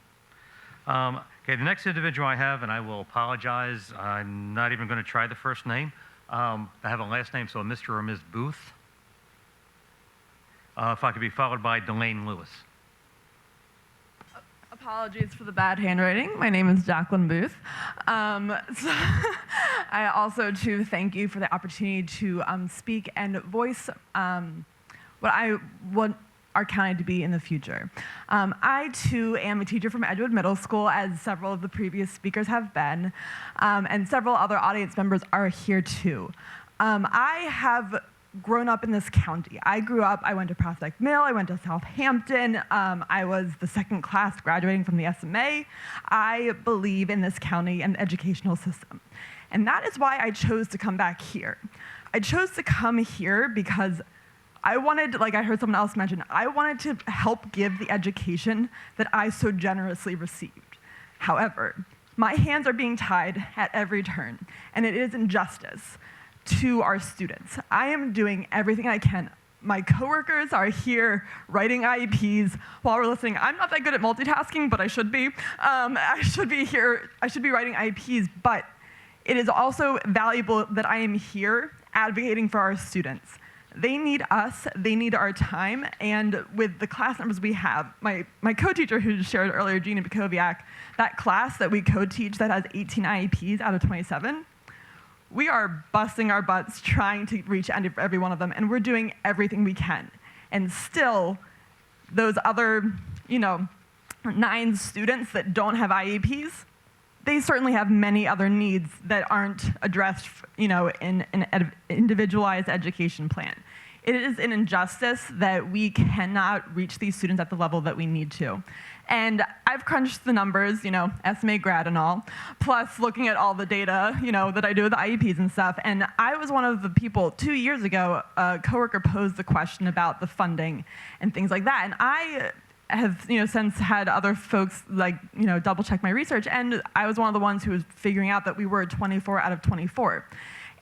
Okay, the next individual I have, and I will apologize, I'm not even going to try the first name. I have a last name, so a Mr. or Ms. Booth. If I could be followed by Delane Lewis. Apologies for the bad handwriting. My name is Jacqueline Booth. I also, too, thank you for the opportunity to speak and voice what I want our county to be in the future. I, too, am a teacher from Edgewood Middle School, as several of the previous speakers have been, and several other audience members are here, too. I have grown up in this county. I went to Prospect Mill, I went to Southampton, I was the second class graduating from the SMA. I believe in this county and the educational system. And that is why I chose to come back here. I chose to come here because I wanted, like I heard someone else mention, I wanted to help give the education that I so generously received. However, my hands are being tied at every turn, and it is injustice to our students. I am doing everything I can. My coworkers are here writing IEPs while we're listening. I'm not that good at multitasking, but I should be. I should be writing IEPs, but it is also valuable that I am here advocating for our students. They need us, they need our time, and with the class numbers we have, my co-teacher who shared earlier, Gina Bukoviak, that class that we co-teach that has 18 IEPs out of 27, we are busting our butts trying to reach every one of them, and we're doing everything we can. And still, those other, 9 students that don't have IEPs, they certainly have many other needs that aren't addressed, in an individualized education plan. It is an injustice that we cannot reach these students at the level that we need to. And I've crunched the numbers, SMA grad and all, plus looking at all the data, that I do with the IEPs and stuff. And I was one of the people 2 years ago, a coworker posed the question about the funding and things like that. And I have, since had other folks double check my research, and I was one of the ones who was figuring out that we were 24 out of 24.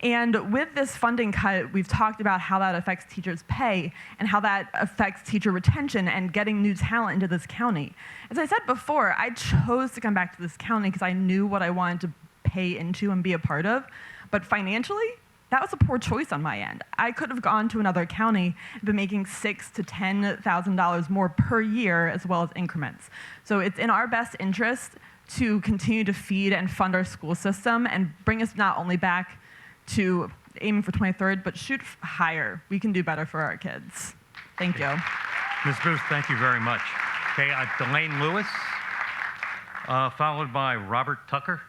And with this funding cut, we've talked about how that affects teachers' pay and how that affects teacher retention and getting new talent into this county. As I said before, I chose to come back to this county because I knew what I wanted to pay into and be a part of, but financially, that was a poor choice on my end. I could have gone to another county and been making $6,000 to $10,000 more per year, as well as increments. So it's in our best interest to continue to feed and fund our school system and bring us not only back to aiming for 23rd, but shoot higher. We can do better for our kids. Thank you. Ms. Booth, thank you very much. Okay, Delane Lewis, followed by Robert Tucker.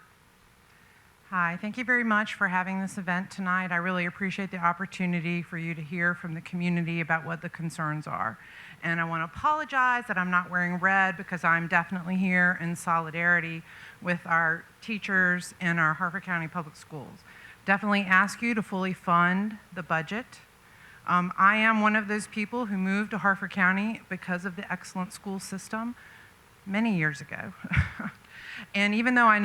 Hi, thank you very much for having this event tonight. I really appreciate the opportunity for you to hear from the community about what the concerns are. And I want to apologize that I'm not wearing red because I'm definitely here in solidarity with our teachers in our Harford County Public Schools. Definitely ask you to fully fund the budget. I am one of those people who moved to Harford County because of the excellent school system many years ago. And even though I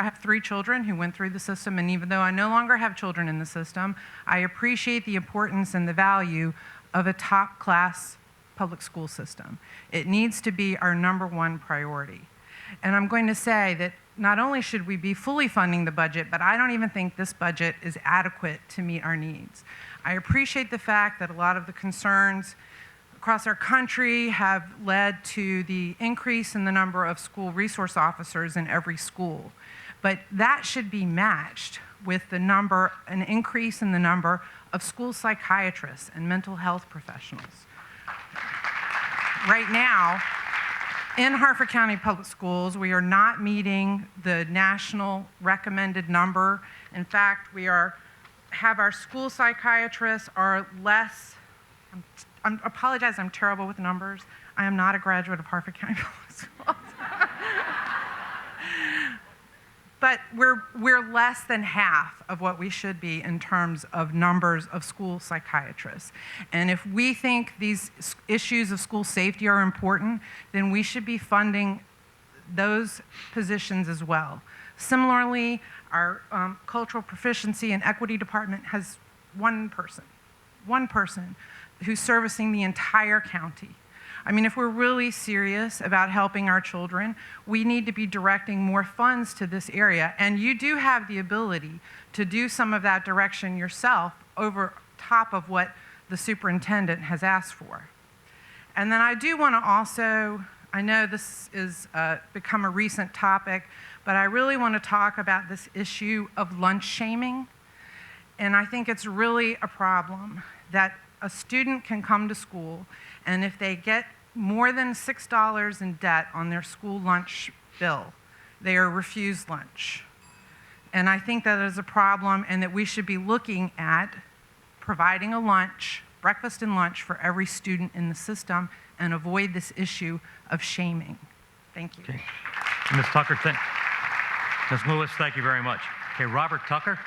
have 3 children who went through the system, and even though I no longer have children in the system, I appreciate the importance and the value of a top-class public school system. It needs to be our #1 priority. And I'm going to say that not only should we be fully funding the budget, but I don't even think this budget is adequate to meet our needs. I appreciate the fact that a lot of the concerns across our country have led to the increase in the number of school resource officers in every school. But that should be matched with an increase in the number of school psychiatrists and mental health professionals. Right now, in Harford County Public Schools, we are not meeting the national recommended number. In fact, have our school psychiatrists are less. I apologize, I'm terrible with numbers. I am not a graduate of Harford County Public Schools. but we're less than half of what we should be in terms of numbers of school psychiatrists. And if we think these issues of school safety are important, then we should be funding those positions as well. Similarly, our cultural proficiency and equity department has one person who's servicing the entire county. I mean, if we're really serious about helping our children, we need to be directing more funds to this area. And you do have the ability to do some of that direction yourself over top of what the superintendent has asked for. And then I do want to also, I know this is become a recent topic, but I really want to talk about this issue of lunch shaming. And I think it's really a problem that a student can come to school, and if they get more than $6 in debt on their school lunch bill, they are refused lunch. And I think that is a problem, and that we should be looking at providing a lunch, breakfast and lunch, for every student in the system and avoid this issue of shaming. Thank you. Okay. Ms. Tucker, Ms. Lewis, thank you very much. Okay, Robert Tucker.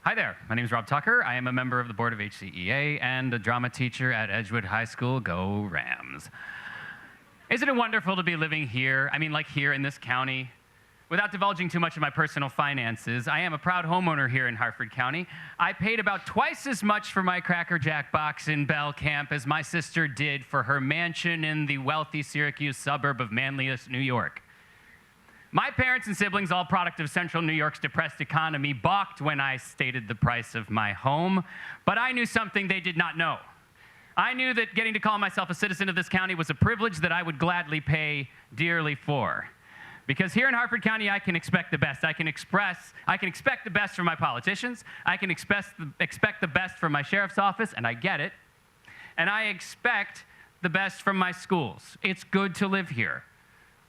Hi there, my name is Rob Tucker. I am a member of the board of HCEA and a drama teacher at Edgewood High School. Go Rams. Isn't it wonderful to be living here? I mean, like here in this county. Without divulging too much of my personal finances, I am a proud homeowner here in Harford County. I paid about twice as much for my Cracker Jack box in Bell Camp as my sister did for her mansion in the wealthy Syracuse suburb of Manlius, New York. My parents and siblings, all product of Central New York's depressed economy, balked when I stated the price of my home, but I knew something they did not know. I knew that getting to call myself a citizen of this county was a privilege that I would gladly pay dearly for. Because here in Harford County, I can expect the best. I can expect the best from my politicians. I can expect the best from my sheriff's office, and I get it. And I expect the best from my schools. It's good to live here.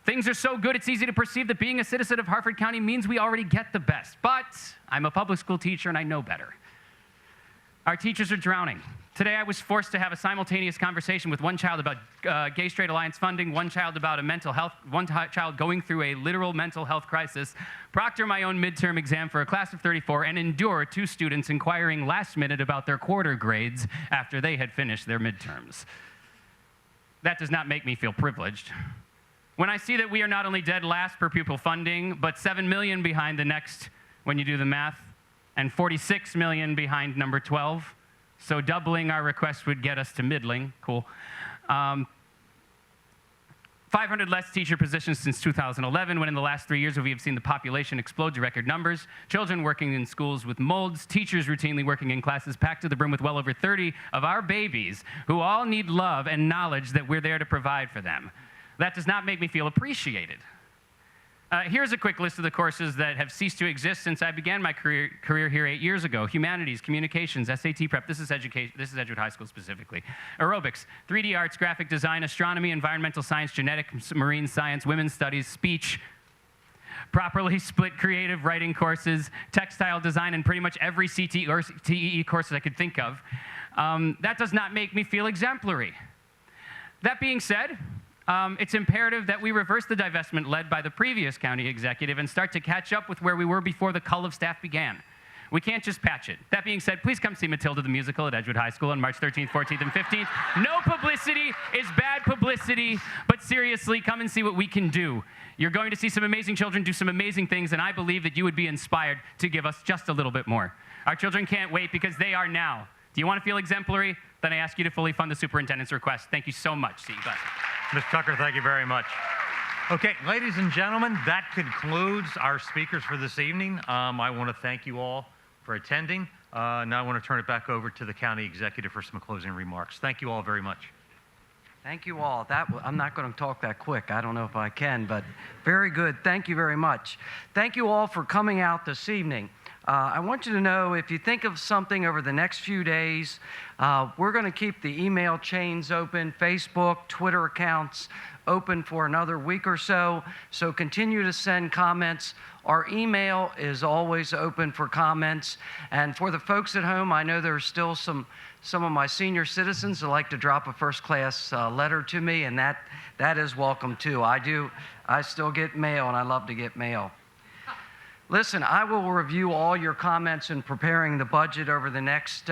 Things are so good, it's easy to perceive that being a citizen of Harford County means we already get the best. But I'm a public school teacher and I know better. Our teachers are drowning. Today I was forced to have a simultaneous conversation with one child about Gay Straight Alliance funding, one child about one child going through a literal mental health crisis, proctor my own midterm exam for a class of 34, and endure 2 students inquiring last minute about their quarter grades after they had finished their midterms. That does not make me feel privileged. When I see that we are not only dead last per pupil funding, but 7 million behind the next, when you do the math, and 46 million behind number 12, so doubling our request would get us to middling, cool. 500 less teacher positions since 2011, when in the last 3 years we have seen the population explode to record numbers, children working in schools with molds, teachers routinely working in classes packed to the brim with well over 30 of our babies who all need love and knowledge that we're there to provide for them. That does not make me feel appreciated. Here's a quick list of the courses that have ceased to exist since I began my career here 8 years ago. Humanities, communications, SAT prep, this is Edgewood High School specifically. Aerobics, 3D arts, graphic design, astronomy, environmental science, genetics, marine science, women's studies, speech, properly split creative writing courses, textile design, and pretty much every CT or TEE course I could think of. That does not make me feel exemplary. That being said, it's imperative that we reverse the divestment led by the previous county executive and start to catch up with where we were before the cull of staff began. We can't just patch it. That being said, please come see Matilda the Musical at Edgewood High School on March 13th, 14th, and 15th. No publicity is bad publicity, but seriously, come and see what we can do. You're going to see some amazing children do some amazing things, and I believe that you would be inspired to give us just a little bit more. Our children can't wait because they are now. Do you want to feel exemplary? Then I ask you to fully fund the superintendent's request. Thank you so much. See you guys. Ms. Tucker, thank you very much. Okay, ladies and gentlemen, that concludes our speakers for this evening. I want to thank you all for attending. Now I want to turn it back over to the county executive for some closing remarks. Thank you all very much. Thank you all. I'm not going to talk that quick. I don't know if I can, but very good. Thank you very much. Thank you all for coming out this evening. I want you to know if you think of something over the next few days, we're going to keep the email chains open, Facebook, Twitter accounts open for another week or so. So continue to send comments. Our email is always open for comments. And for the folks at home, I know there's still some of my senior citizens that like to drop a first-class letter to me, and that is welcome too. I still get mail, and I love to get mail. Listen, I will review all your comments in preparing the budget over the next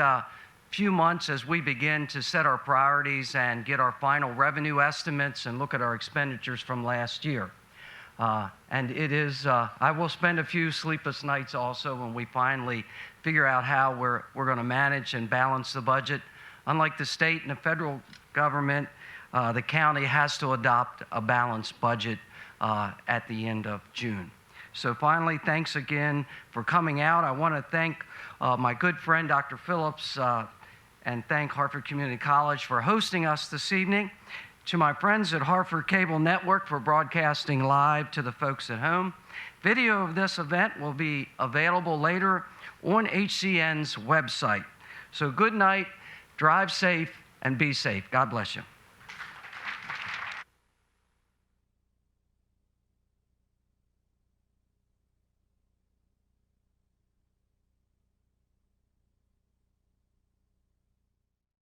few months as we begin to set our priorities and get our final revenue estimates and look at our expenditures from last year. And it is, I will spend a few sleepless nights also when we finally figure out how we're going to manage and balance the budget. Unlike the state and the federal government, the county has to adopt a balanced budget at the end of June. So finally, thanks again for coming out. I want to thank my good friend, Dr. Phillips, and thank Harford Community College for hosting us this evening. To my friends at Harford Cable Network for broadcasting live to the folks at home. Video of this event will be available later on HCN's website. So good night, drive safe, and be safe. God bless you.